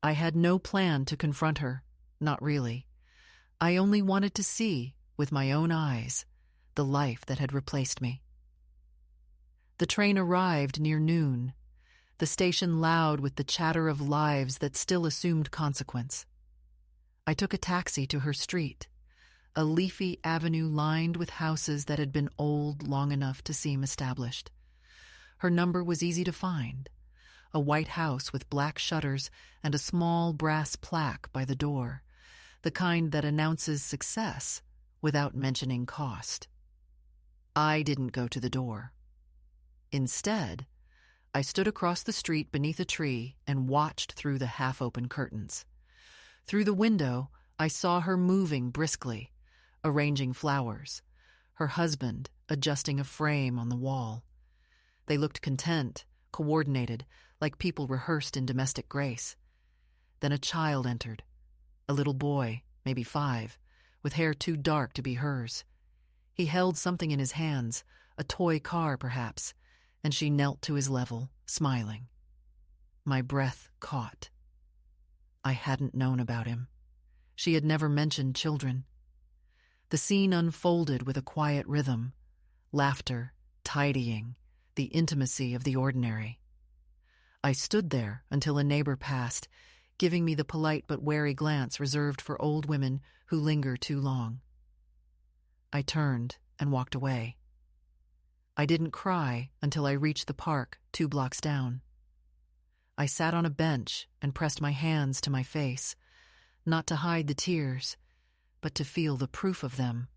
I had no plan to confront her, not really. I only wanted to see, with my own eyes, the life that had replaced me. The train arrived near noon, the station loud with the chatter of lives that still assumed consequence. I took a taxi to her street, a leafy avenue lined with houses that had been old long enough to seem established. Her number was easy to find, a white house with black shutters and a small brass plaque by the door, the kind that announces success without mentioning cost. I didn't go to the door. Instead, I stood across the street beneath a tree and watched through the half-open curtains. Through the window, I saw her moving briskly, arranging flowers, her husband adjusting a frame on the wall. They looked content, coordinated, like people rehearsed in domestic grace. Then a child entered, a little boy, maybe 5, with hair too dark to be hers. He held something in his hands, a toy car perhaps, and she knelt to his level, smiling. My breath caught. I hadn't known about him. She had never mentioned children. The scene unfolded with a quiet rhythm, laughter, tidying, the intimacy of the ordinary. I stood there until a neighbor passed, giving me the polite but wary glance reserved for old women who linger too long. I turned and walked away. I didn't cry until I reached the park 2 blocks down. I sat on a bench and pressed my hands to my face, not to hide the tears, but to feel the proof of them.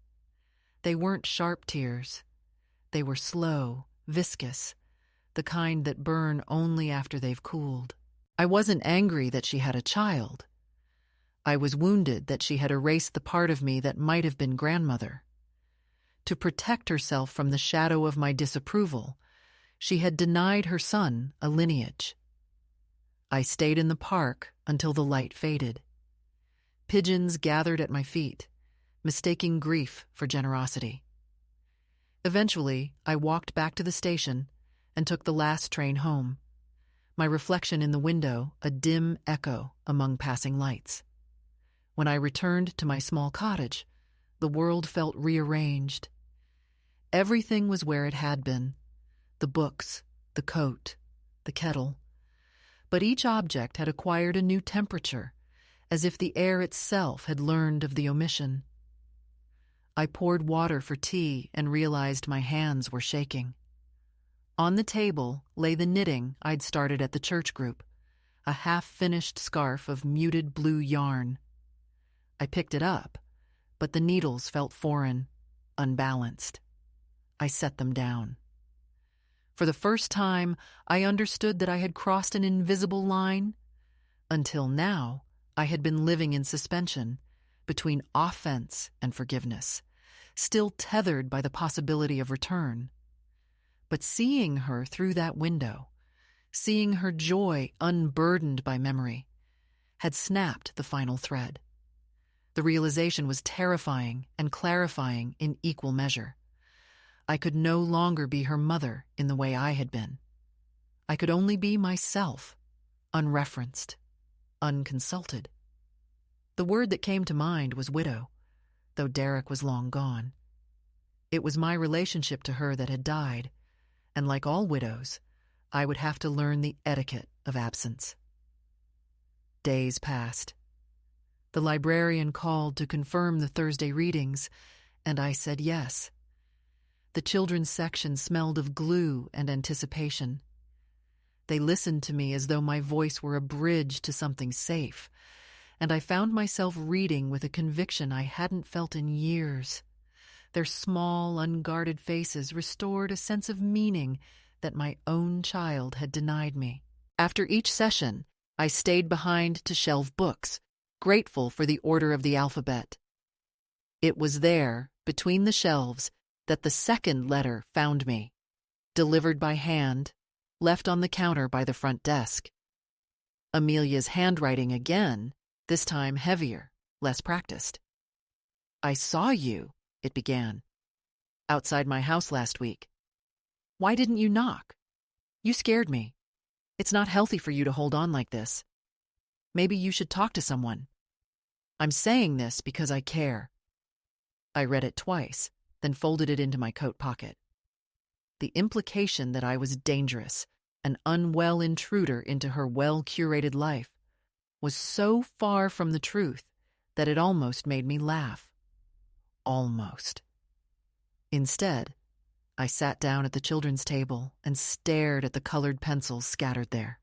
They weren't sharp tears. They were slow, viscous, the kind that burn only after they've cooled. I wasn't angry that she had a child. I was wounded that she had erased the part of me that might have been grandmother. To protect herself from the shadow of my disapproval, she had denied her son a lineage. I stayed in the park until the light faded. Pigeons gathered at my feet, mistaking grief for generosity. Eventually, I walked back to the station and took the last train home, my reflection in the window a dim echo among passing lights. When I returned to my small cottage, the world felt rearranged. Everything was where it had been: the books, the coat, the kettle. But each object had acquired a new temperature, as if the air itself had learned of the omission. I poured water for tea and realized my hands were shaking. On the table lay the knitting I'd started at the church group, a half-finished scarf of muted blue yarn. I picked it up, but the needles felt foreign, unbalanced. I set them down. For the first time, I understood that I had crossed an invisible line. Until now, I had been living in suspension between offense and forgiveness, still tethered by the possibility of return. But seeing her through that window, seeing her joy unburdened by memory, had snapped the final thread. The realization was terrifying and clarifying in equal measure. I could no longer be her mother in the way I had been. I could only be myself, unreferenced, unconsulted. The word that came to mind was widow, though Derek was long gone. It was my relationship to her that had died, and like all widows, I would have to learn the etiquette of absence. Days passed. The librarian called to confirm the Thursday readings, and I said yes. The children's section smelled of glue and anticipation. They listened to me as though my voice were a bridge to something safe, and I found myself reading with a conviction I hadn't felt in years. Their small, unguarded faces restored a sense of meaning that my own child had denied me. After each session, I stayed behind to shelve books, grateful for the order of the alphabet. It was there, between the shelves, that the second letter found me, delivered by hand, left on the counter by the front desk. Amelia's handwriting again, this time heavier, less practiced. "I saw you," it began, "outside my house last week. Why didn't you knock? You scared me. It's not healthy for you to hold on like this. Maybe you should talk to someone. I'm saying this because I care." I read it twice, then folded it into my coat pocket. The implication that I was dangerous, an unwell intruder into her well-curated life, was so far from the truth that it almost made me laugh. almost. Instead, I sat down at the children's table and stared at the colored pencils scattered there.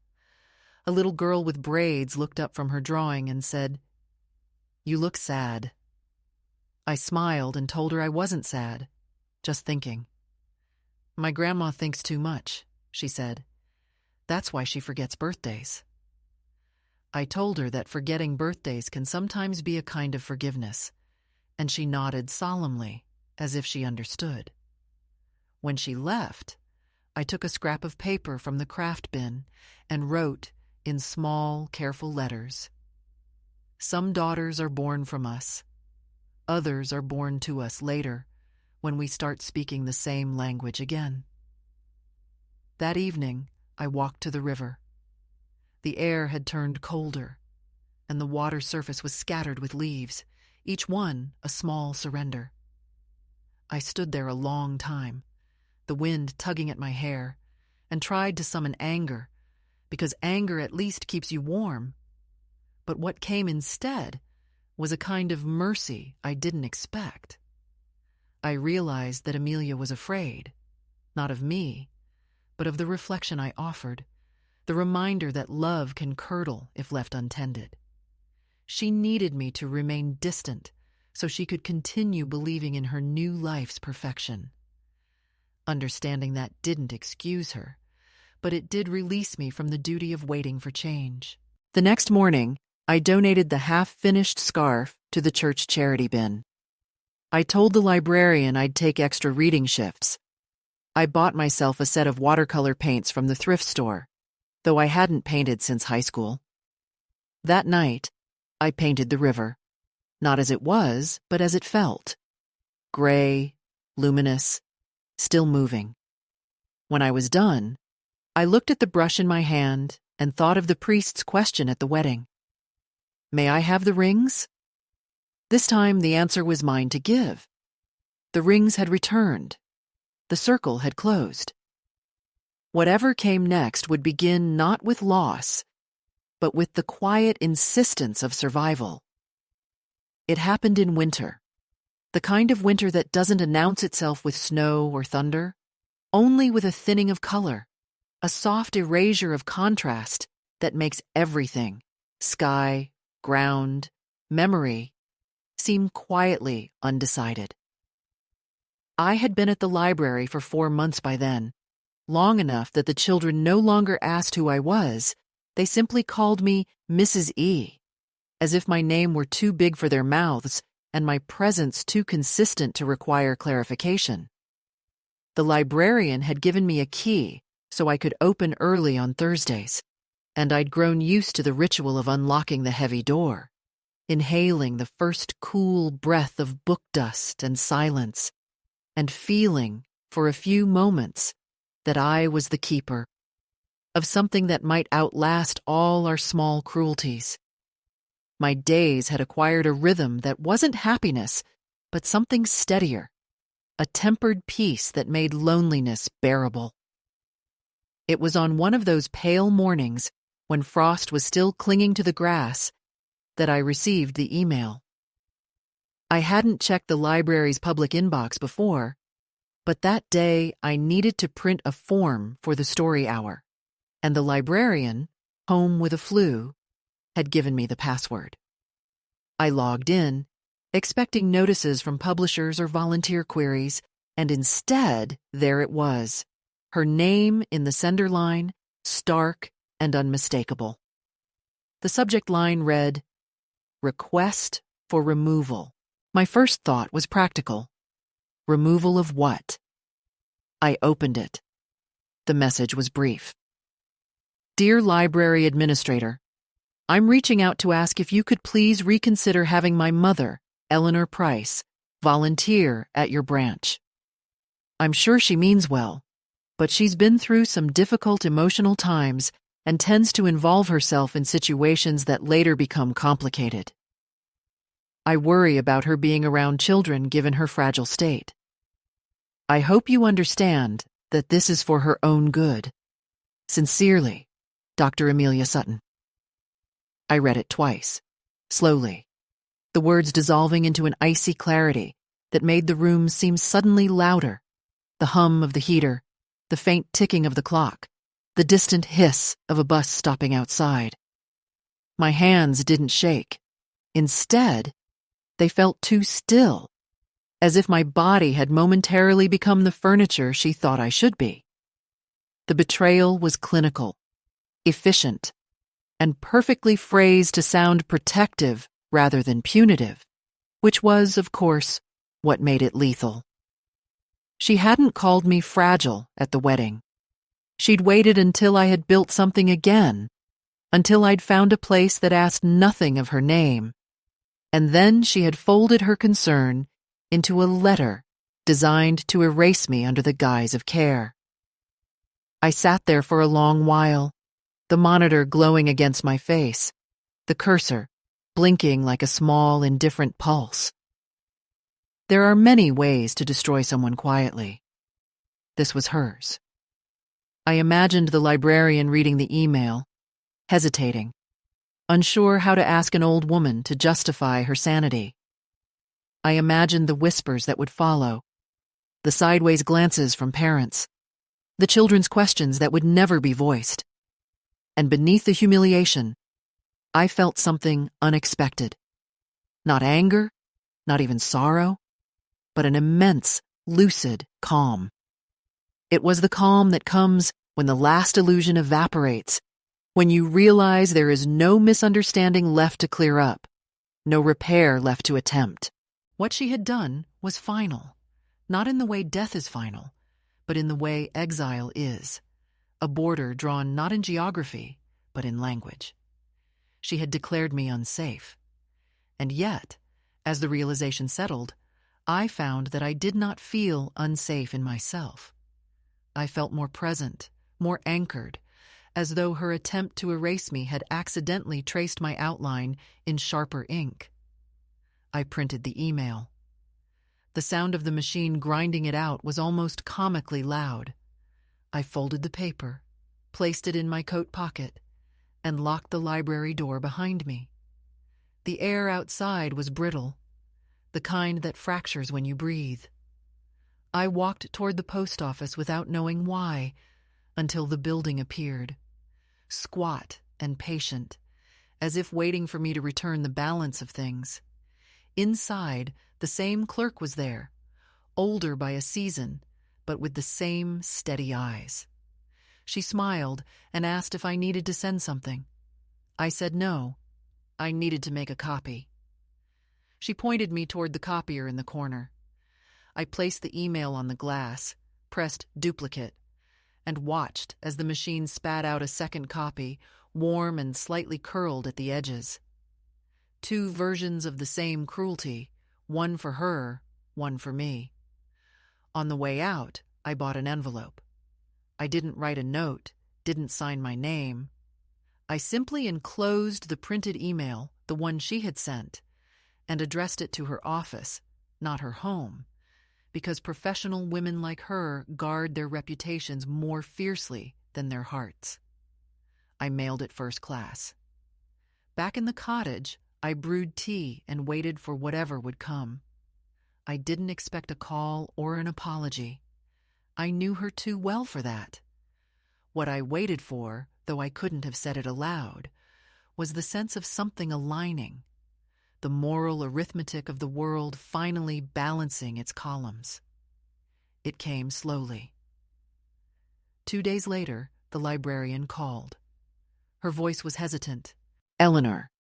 A little girl with braids looked up from her drawing and said, "You look sad." I smiled and told her I wasn't sad, just thinking. "My grandma thinks too much," she said. "That's why she forgets birthdays." I told her that forgetting birthdays can sometimes be a kind of forgiveness, and she nodded solemnly, as if she understood. When she left, I took a scrap of paper from the craft bin and wrote in small, careful letters, "Some daughters are born from us. Others are born to us later, when we start speaking the same language again." That evening, I walked to the river. The air had turned colder, and the water surface was scattered with leaves, each one a small surrender. I stood there a long time, the wind tugging at my hair, and tried to summon anger, because anger at least keeps you warm. But what came instead was a kind of mercy I didn't expect. I realized that Amelia was afraid, not of me, but of the reflection I offered, the reminder that love can curdle if left untended. She needed me to remain distant so she could continue believing in her new life's perfection. Understanding that didn't excuse her, but it did release me from the duty of waiting for change. The next morning, I donated the half-finished scarf to the church charity bin. I told the librarian I'd take extra reading shifts. I bought myself a set of watercolor paints from the thrift store, though I hadn't painted since high school. That night, I painted the river, not as it was, but as it felt. Gray, luminous, still moving. When I was done, I looked at the brush in my hand and thought of the priest's question at the wedding. "May I have the rings?" This time the answer was mine to give. The rings had returned. The circle had closed. Whatever came next would begin not with loss, but with the quiet insistence of survival. It happened in winter, the kind of winter that doesn't announce itself with snow or thunder, only with a thinning of color, a soft erasure of contrast that makes everything, sky, ground, memory, seem quietly undecided. I had been at the library for 4 months by then, long enough that the children no longer asked who I was. They simply called me Mrs. E, as if my name were too big for their mouths and my presence too consistent to require clarification. The librarian had given me a key so I could open early on Thursdays, and I'd grown used to the ritual of unlocking the heavy door, inhaling the first cool breath of book dust and silence, and feeling, for a few moments, that I was the keeper of something that might outlast all our small cruelties. My days had acquired a rhythm that wasn't happiness, but something steadier, a tempered peace that made loneliness bearable. It was on one of those pale mornings, when frost was still clinging to the grass, that I received the email. I hadn't checked the library's public inbox before, but that day I needed to print a form for the story hour, and the librarian, home with a flu, had given me the password. I logged in, expecting notices from publishers or volunteer queries, and instead, there it was, her name in the sender line, stark and unmistakable. The subject line read, "Request for removal." My first thought was practical. Removal of what? I opened it. The message was brief. "Dear Library Administrator, I'm reaching out to ask if you could please reconsider having my mother, Eleanor Price, volunteer at your branch. I'm sure she means well, but she's been through some difficult emotional times and tends to involve herself in situations that later become complicated. I worry about her being around children given her fragile state. I hope you understand that this is for her own good. Sincerely, Dr. Amelia Sutton." I read it twice, slowly, the words dissolving into an icy clarity that made the room seem suddenly louder. The hum of the heater, the faint ticking of the clock, the distant hiss of a bus stopping outside. My hands didn't shake. Instead, they felt too still, as if my body had momentarily become the furniture she thought I should be. The betrayal was clinical, efficient, and perfectly phrased to sound protective rather than punitive, which was, of course, what made it lethal. She hadn't called me fragile at the wedding. She'd waited until I had built something again, until I'd found a place that asked nothing of her name, and then she had folded her concern into a letter designed to erase me under the guise of care. I sat there for a long while, the monitor glowing against my face, the cursor blinking like a small, indifferent pulse. There are many ways to destroy someone quietly. This was hers. I imagined the librarian reading the email, hesitating, unsure how to ask an old woman to justify her sanity. I imagined the whispers that would follow, the sideways glances from parents, the children's questions that would never be voiced. And beneath the humiliation, I felt something unexpected. Not anger, not even sorrow, but an immense, lucid calm. It was the calm that comes when the last illusion evaporates, when you realize there is no misunderstanding left to clear up, no repair left to attempt. What she had done was final, not in the way death is final, but in the way exile is, a border drawn not in geography, but in language. She had declared me unsafe. And yet, as the realization settled, I found that I did not feel unsafe in myself. I felt more present, more anchored, as though her attempt to erase me had accidentally traced my outline in sharper ink. I printed the email. The sound of the machine grinding it out was almost comically loud. I folded the paper, placed it in my coat pocket, and locked the library door behind me. The air outside was brittle, the kind that fractures when you breathe. I walked toward the post office without knowing why, until the building appeared, squat and patient, as if waiting for me to return the balance of things. Inside, the same clerk was there, older by a season, but with the same steady eyes. She smiled and asked if I needed to send something. I said no. I needed to make a copy. She pointed me toward the copier in the corner. I placed the email on the glass, pressed duplicate, and watched as the machine spat out a second copy, warm and slightly curled at the edges. 2 versions of the same cruelty, one for her, one for me. On the way out, I bought an envelope. I didn't write a note, didn't sign my name. I simply enclosed the printed email, the one she had sent, and addressed it to her office, not her home, because professional women like her guard their reputations more fiercely than their hearts. I mailed it first class. Back in the cottage, I brewed tea and waited for whatever would come. I didn't expect a call or an apology. I knew her too well for that. What I waited for, though I couldn't have said it aloud, was the sense of something aligning, the moral arithmetic of the world finally balancing its columns. It came slowly. 2 days later, the librarian called. Her voice was hesitant. "Eleanor,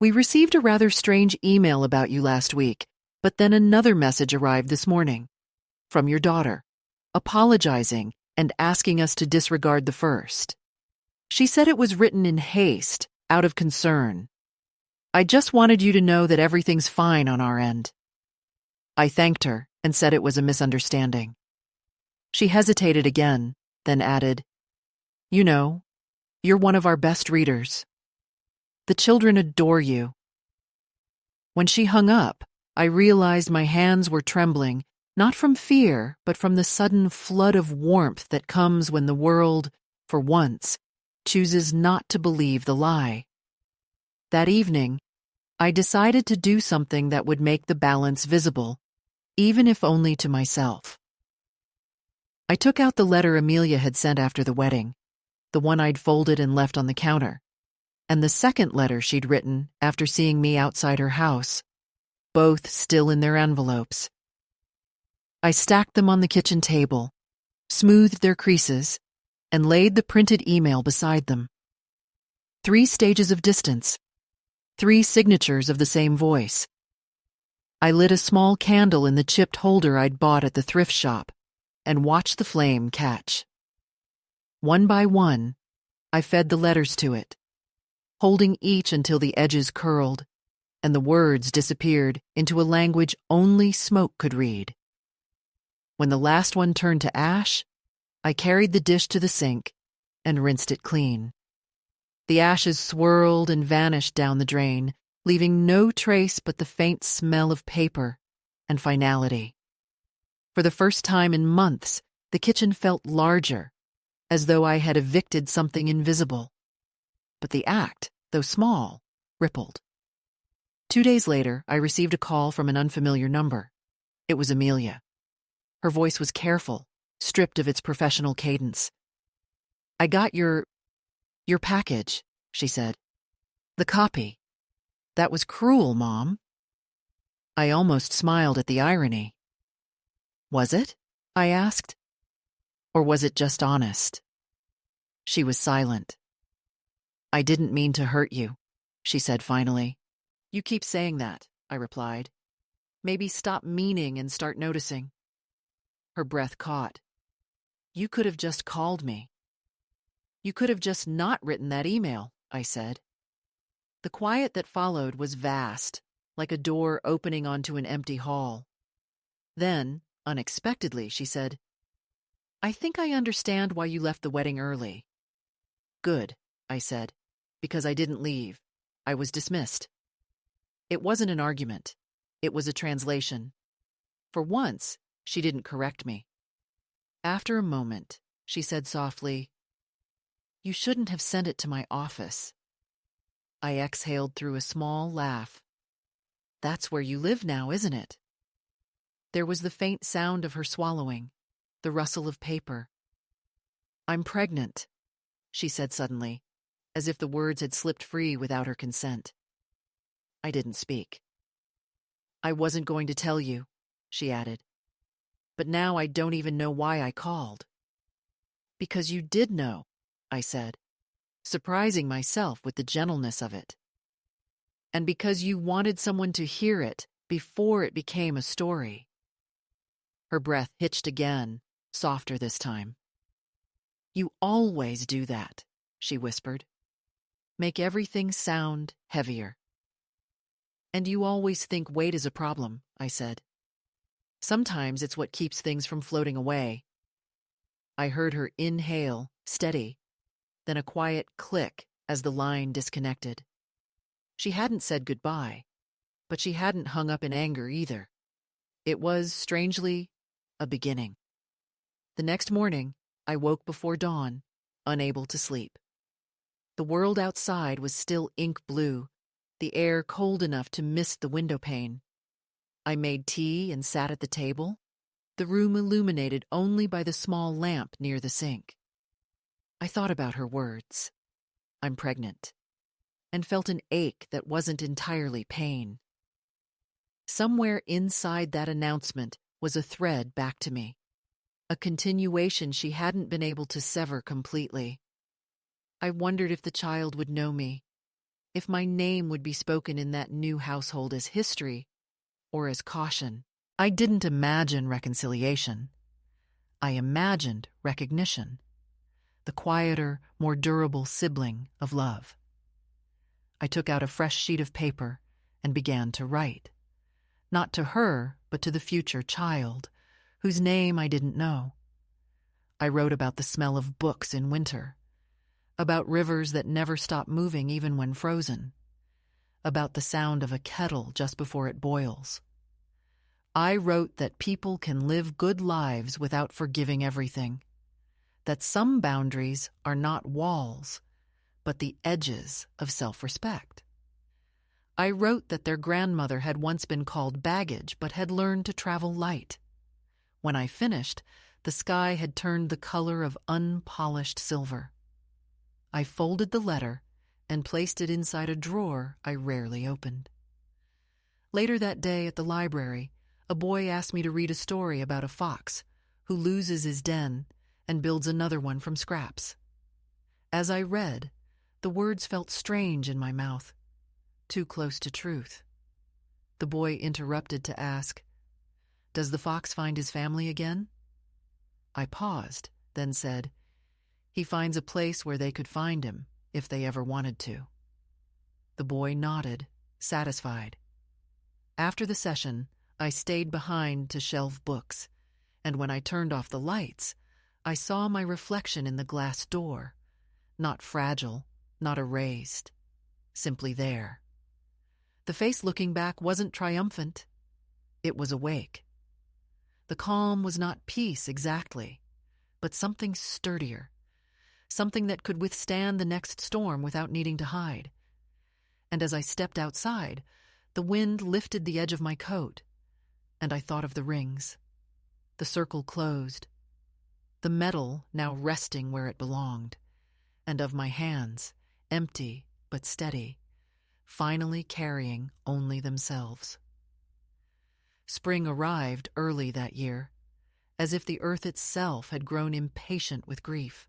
we received a rather strange email about you last week, but then another message arrived this morning. From your daughter, apologizing and asking us to disregard the first. She said it was written in haste, out of concern. I just wanted you to know that everything's fine on our end." I thanked her and said it was a misunderstanding. She hesitated again, then added, "You know, you're one of our best readers. The children adore you." When she hung up, I realized my hands were trembling, not from fear, but from the sudden flood of warmth that comes when the world, for once, chooses not to believe the lie. That evening, I decided to do something that would make the balance visible, even if only to myself. I took out the letter Amelia had sent after the wedding, the one I'd folded and left on the counter, and the second letter she'd written after seeing me outside her house, both still in their envelopes. I stacked them on the kitchen table, smoothed their creases, and laid the printed email beside them. 3 stages of distance, 3 signatures of the same voice. I lit a small candle in the chipped holder I'd bought at the thrift shop and watched the flame catch. One by one, I fed the letters to it, holding each until the edges curled and the words disappeared into a language only smoke could read. When the last one turned to ash, I carried the dish to the sink and rinsed it clean. The ashes swirled and vanished down the drain, leaving no trace but the faint smell of paper and finality. For the first time in months, the kitchen felt larger, as though I had evicted something invisible. But the act, though small, rippled. 2 days later, I received a call from an unfamiliar number. It was Amelia. Her voice was careful, stripped of its professional cadence. "I got your package," she said. "The copy. That was cruel, Mom." I almost smiled at the irony. "Was it?" I asked. "Or was it just honest?" She was silent. "I didn't mean to hurt you," she said finally. "You keep saying that," I replied. "Maybe stop meaning and start noticing." Her breath caught. "You could have just called me." "You could have just not written that email," I said. The quiet that followed was vast, like a door opening onto an empty hall. Then, unexpectedly, she said, "I think I understand why you left the wedding early." "Good," I said, "because I didn't leave. I was dismissed." It wasn't an argument. It was a translation. For once, she didn't correct me. After a moment, she said softly, "You shouldn't have sent it to my office." I exhaled through a small laugh. "That's where you live now, isn't it?" There was the faint sound of her swallowing, the rustle of paper. "I'm pregnant," she said suddenly, as if the words had slipped free without her consent. I didn't speak. "I wasn't going to tell you," she added. "But now I don't even know why I called." "Because you did know," I said, surprising myself with the gentleness of it. "And because you wanted someone to hear it before it became a story." Her breath hitched again, softer this time. "You always do that," she whispered. "Make everything sound heavier." "And you always think weight is a problem," I said. "Sometimes it's what keeps things from floating away." I heard her inhale, steady, then a quiet click as the line disconnected. She hadn't said goodbye, but she hadn't hung up in anger either. It was, strangely, a beginning. The next morning, I woke before dawn, unable to sleep. The world outside was still ink blue, the air cold enough to mist the window pane. I made tea and sat at the table, the room illuminated only by the small lamp near the sink. I thought about her words, "I'm pregnant," and felt an ache that wasn't entirely pain. Somewhere inside that announcement was a thread back to me, a continuation she hadn't been able to sever completely. I wondered if the child would know me, if my name would be spoken in that new household as history or as caution. I didn't imagine reconciliation. I imagined recognition, the quieter, more durable sibling of love. I took out a fresh sheet of paper and began to write, not to her, but to the future child, whose name I didn't know. I wrote about the smell of books in winter, about rivers that never stop moving even when frozen, about the sound of a kettle just before it boils. I wrote that people can live good lives without forgiving everything, that some boundaries are not walls, but the edges of self-respect. I wrote that their grandmother had once been called baggage but had learned to travel light. When I finished, the sky had turned the color of unpolished silver. I folded the letter and placed it inside a drawer I rarely opened. Later that day at the library, a boy asked me to read a story about a fox who loses his den and builds another one from scraps. As I read, the words felt strange in my mouth, too close to truth. The boy interrupted to ask, "Does the fox find his family again?" I paused, then said, "He finds a place where they could find him, if they ever wanted to." The boy nodded, satisfied. After the session, I stayed behind to shelve books, and when I turned off the lights, I saw my reflection in the glass door, not fragile, not erased, simply there. The face looking back wasn't triumphant. It was awake. The calm was not peace exactly, but something sturdier, something that could withstand the next storm without needing to hide. And as I stepped outside, the wind lifted the edge of my coat, and I thought of the rings. The circle closed, the metal now resting where it belonged, and of my hands, empty but steady, finally carrying only themselves. Spring arrived early that year, as if the earth itself had grown impatient with grief.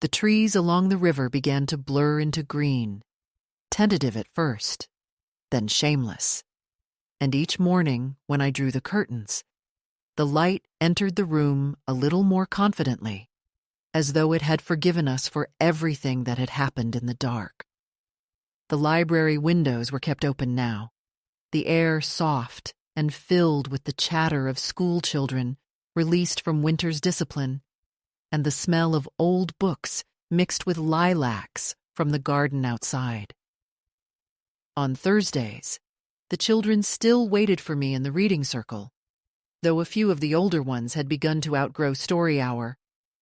The trees along the river began to blur into green, tentative at first, then shameless. And each morning, when I drew the curtains, the light entered the room a little more confidently, as though it had forgiven us for everything that had happened in the dark. The library windows were kept open now, the air soft and filled with the chatter of school children released from winter's discipline, and the smell of old books mixed with lilacs from the garden outside. On Thursdays, the children still waited for me in the reading circle, though a few of the older ones had begun to outgrow story hour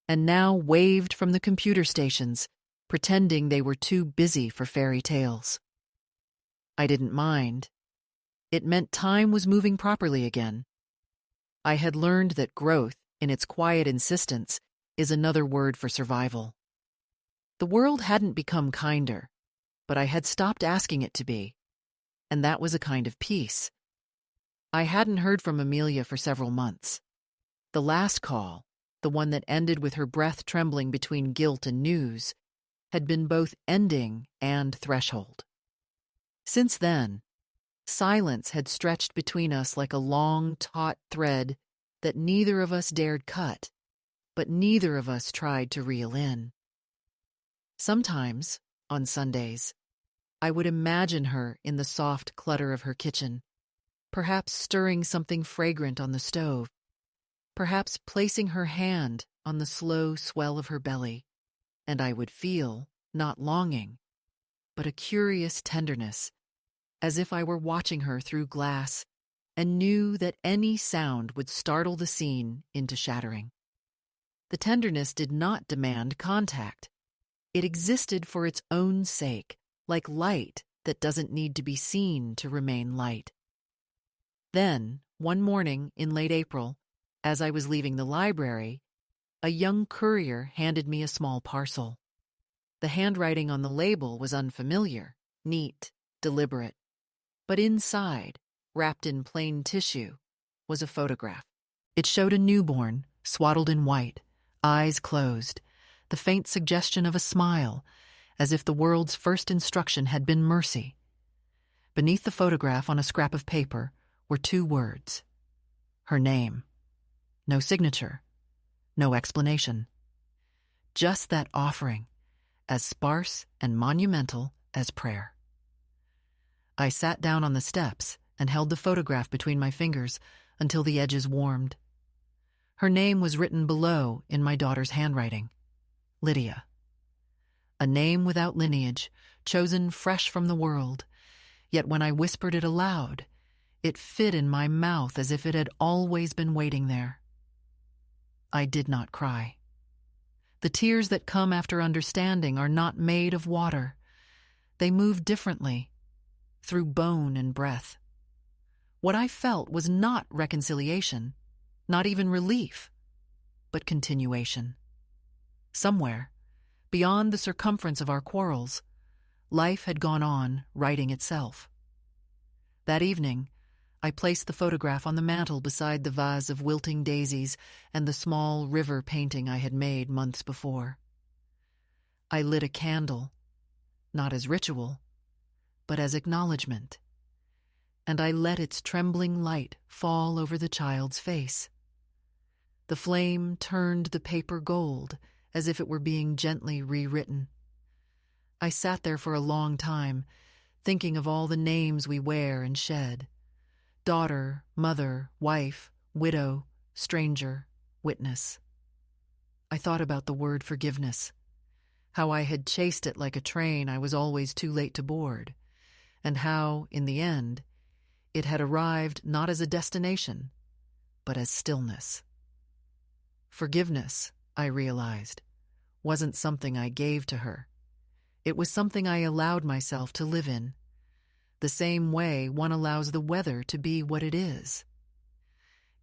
and now waved from the computer stations, pretending they were too busy for fairy tales. I didn't mind. It meant time was moving properly again. I had learned that growth, in its quiet insistence, is another word for survival. The world hadn't become kinder, but I had stopped asking it to be, and that was a kind of peace. I hadn't heard from Amelia for several months. The last call, the one that ended with her breath trembling between guilt and news, had been both ending and threshold. Since then, silence had stretched between us like a long, taut thread that neither of us dared cut, but neither of us tried to reel in. Sometimes, on Sundays, I would imagine her in the soft clutter of her kitchen, perhaps stirring something fragrant on the stove, perhaps placing her hand on the slow swell of her belly, and I would feel, not longing, but a curious tenderness, as if I were watching her through glass and knew that any sound would startle the scene into shattering. The tenderness did not demand contact. It existed for its own sake, like light that doesn't need to be seen to remain light. Then, one morning in late April, as I was leaving the library, a young courier handed me a small parcel. The handwriting on the label was unfamiliar, neat, deliberate. But inside, wrapped in plain tissue, was a photograph. It showed a newborn, swaddled in white, eyes closed, the faint suggestion of a smile, as if the world's first instruction had been mercy. Beneath the photograph on a scrap of paper were 2 words. Her name. No signature. No explanation. Just that offering, as sparse and monumental as prayer. I sat down on the steps and held the photograph between my fingers until the edges warmed. Her name was written below in my daughter's handwriting. Lydia. A name without lineage, chosen fresh from the world, yet when I whispered it aloud, it fit in my mouth as if it had always been waiting there. I did not cry. The tears that come after understanding are not made of water. They move differently, through bone and breath. What I felt was not reconciliation, not even relief, but continuation. Somewhere, beyond the circumference of our quarrels, life had gone on writing itself. That evening, I placed the photograph on the mantel beside the vase of wilting daisies and the small river painting I had made months before. I lit a candle, not as ritual, but as acknowledgement, and I let its trembling light fall over the child's face. The flame turned the paper gold as if it were being gently rewritten. I sat there for a long time, thinking of all the names we wear and shed: daughter, mother, wife, widow, stranger, witness. I thought about the word forgiveness, how I had chased it like a train I was always too late to board, and how, in the end, it had arrived not as a destination, but as stillness. Forgiveness, I realized, wasn't something I gave to her. It was something I allowed myself to live in, the same way one allows the weather to be what it is.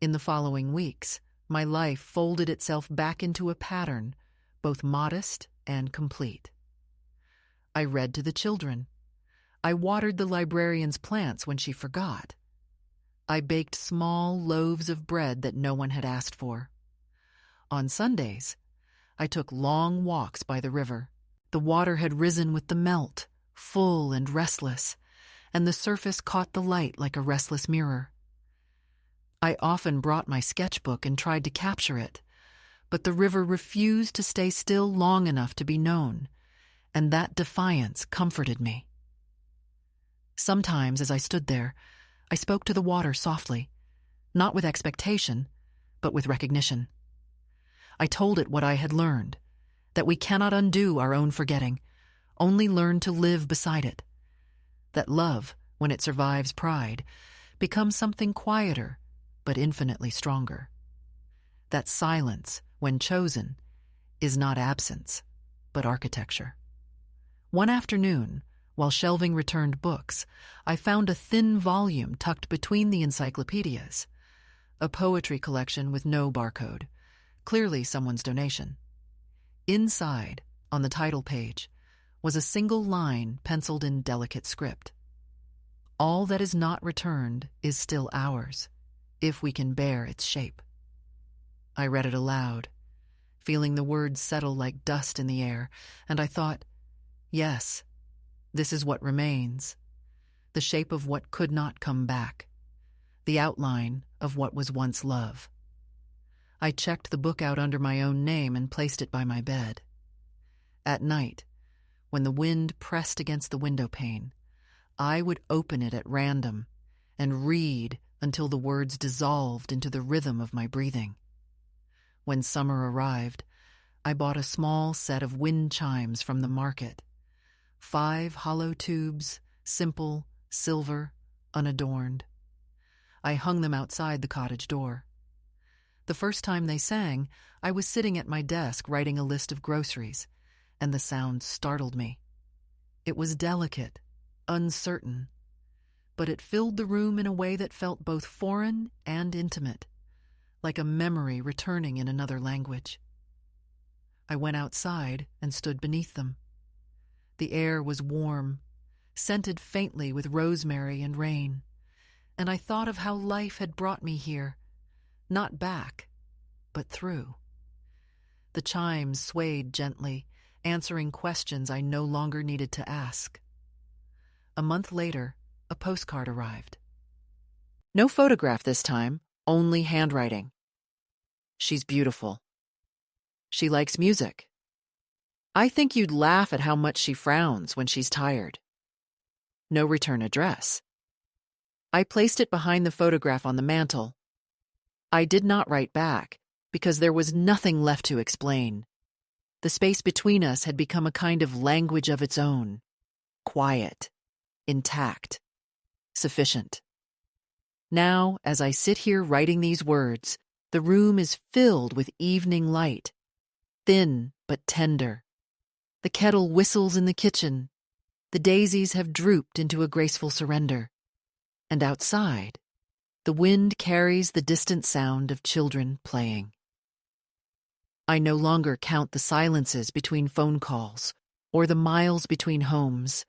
In the following weeks, my life folded itself back into a pattern, both modest and complete. I read to the children. I watered the librarian's plants when she forgot. I baked small loaves of bread that no one had asked for. On Sundays, I took long walks by the river. The water had risen with the melt, full and restless, and the surface caught the light like a restless mirror. I often brought my sketchbook and tried to capture it, but the river refused to stay still long enough to be known, and that defiance comforted me. Sometimes, as I stood there, I spoke to the water softly, not with expectation, but with recognition. I told it what I had learned, that we cannot undo our own forgetting, only learn to live beside it. That love, when it survives pride, becomes something quieter, but infinitely stronger. That silence, when chosen, is not absence, but architecture. One afternoon, while shelving returned books, I found a thin volume tucked between the encyclopedias, a poetry collection with no barcode, clearly someone's donation. Inside, on the title page, was a single line penciled in delicate script. All that is not returned is still ours, if we can bear its shape. I read it aloud, feeling the words settle like dust in the air, and I thought, yes, this is what remains, the shape of what could not come back, the outline of what was once love. I checked the book out under my own name and placed it by my bed. At night, when the wind pressed against the window pane, I would open it at random and read until the words dissolved into the rhythm of my breathing. When summer arrived, I bought a small set of wind chimes from the market. 5 hollow tubes, simple, silver, unadorned. I hung them outside the cottage door. The first time they sang, I was sitting at my desk writing a list of groceries, and the sound startled me. It was delicate, uncertain, but it filled the room in a way that felt both foreign and intimate, like a memory returning in another language. I went outside and stood beneath them. The air was warm, scented faintly with rosemary and rain, and I thought of how life had brought me here, not back, but through. The chimes swayed gently, answering questions I no longer needed to ask. A month later, a postcard arrived. No photograph this time, only handwriting. She's beautiful. She likes music. I think you'd laugh at how much she frowns when she's tired. No return address. I placed it behind the photograph on the mantel. I did not write back because there was nothing left to explain. The space between us had become a kind of language of its own. Quiet, intact, sufficient. Now, as I sit here writing these words, the room is filled with evening light, thin but tender. The kettle whistles in the kitchen. The daisies have drooped into a graceful surrender, and outside, the wind carries the distant sound of children playing. I no longer count the silences between phone calls or the miles between homes.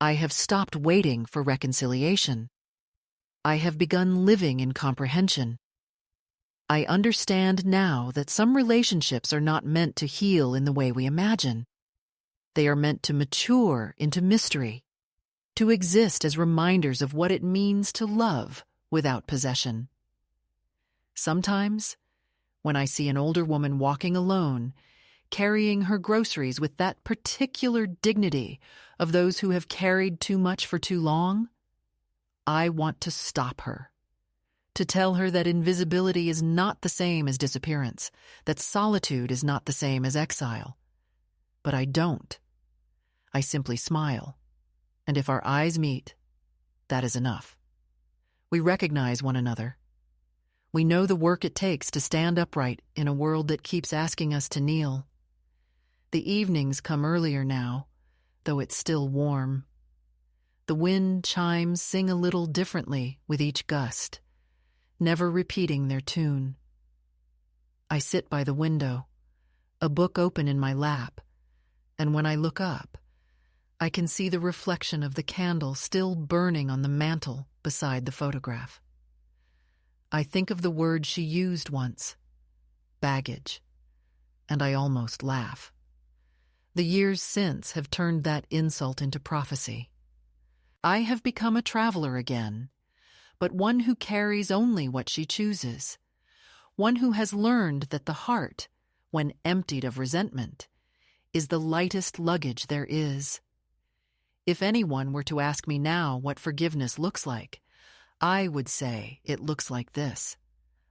I have stopped waiting for reconciliation. I have begun living in comprehension. I understand now that some relationships are not meant to heal in the way we imagine. They are meant to mature into mystery, to exist as reminders of what it means to love without possession. Sometimes, when I see an older woman walking alone, carrying her groceries with that particular dignity of those who have carried too much for too long, I want to stop her, to tell her that invisibility is not the same as disappearance, that solitude is not the same as exile. But I don't. I simply smile, and if our eyes meet, that is enough. We recognize one another. We know the work it takes to stand upright in a world that keeps asking us to kneel. The evenings come earlier now, though it's still warm. The wind chimes sing a little differently with each gust, never repeating their tune. I sit by the window, a book open in my lap, and when I look up, I can see the reflection of the candle still burning on the mantel beside the photograph. I think of the word she used once, baggage, and I almost laugh. The years since have turned that insult into prophecy. I have become a traveler again, but one who carries only what she chooses, one who has learned that the heart, when emptied of resentment, is the lightest luggage there is. If anyone were to ask me now what forgiveness looks like, I would say it looks like this: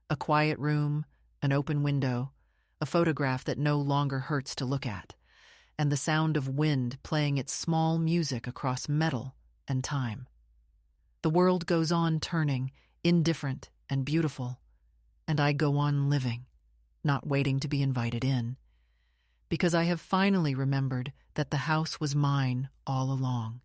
a quiet room, an open window, a photograph that no longer hurts to look at, and the sound of wind playing its small music across metal and time. The world goes on turning, indifferent and beautiful, and I go on living, not waiting to be invited in, because I have finally remembered that the house was mine all along.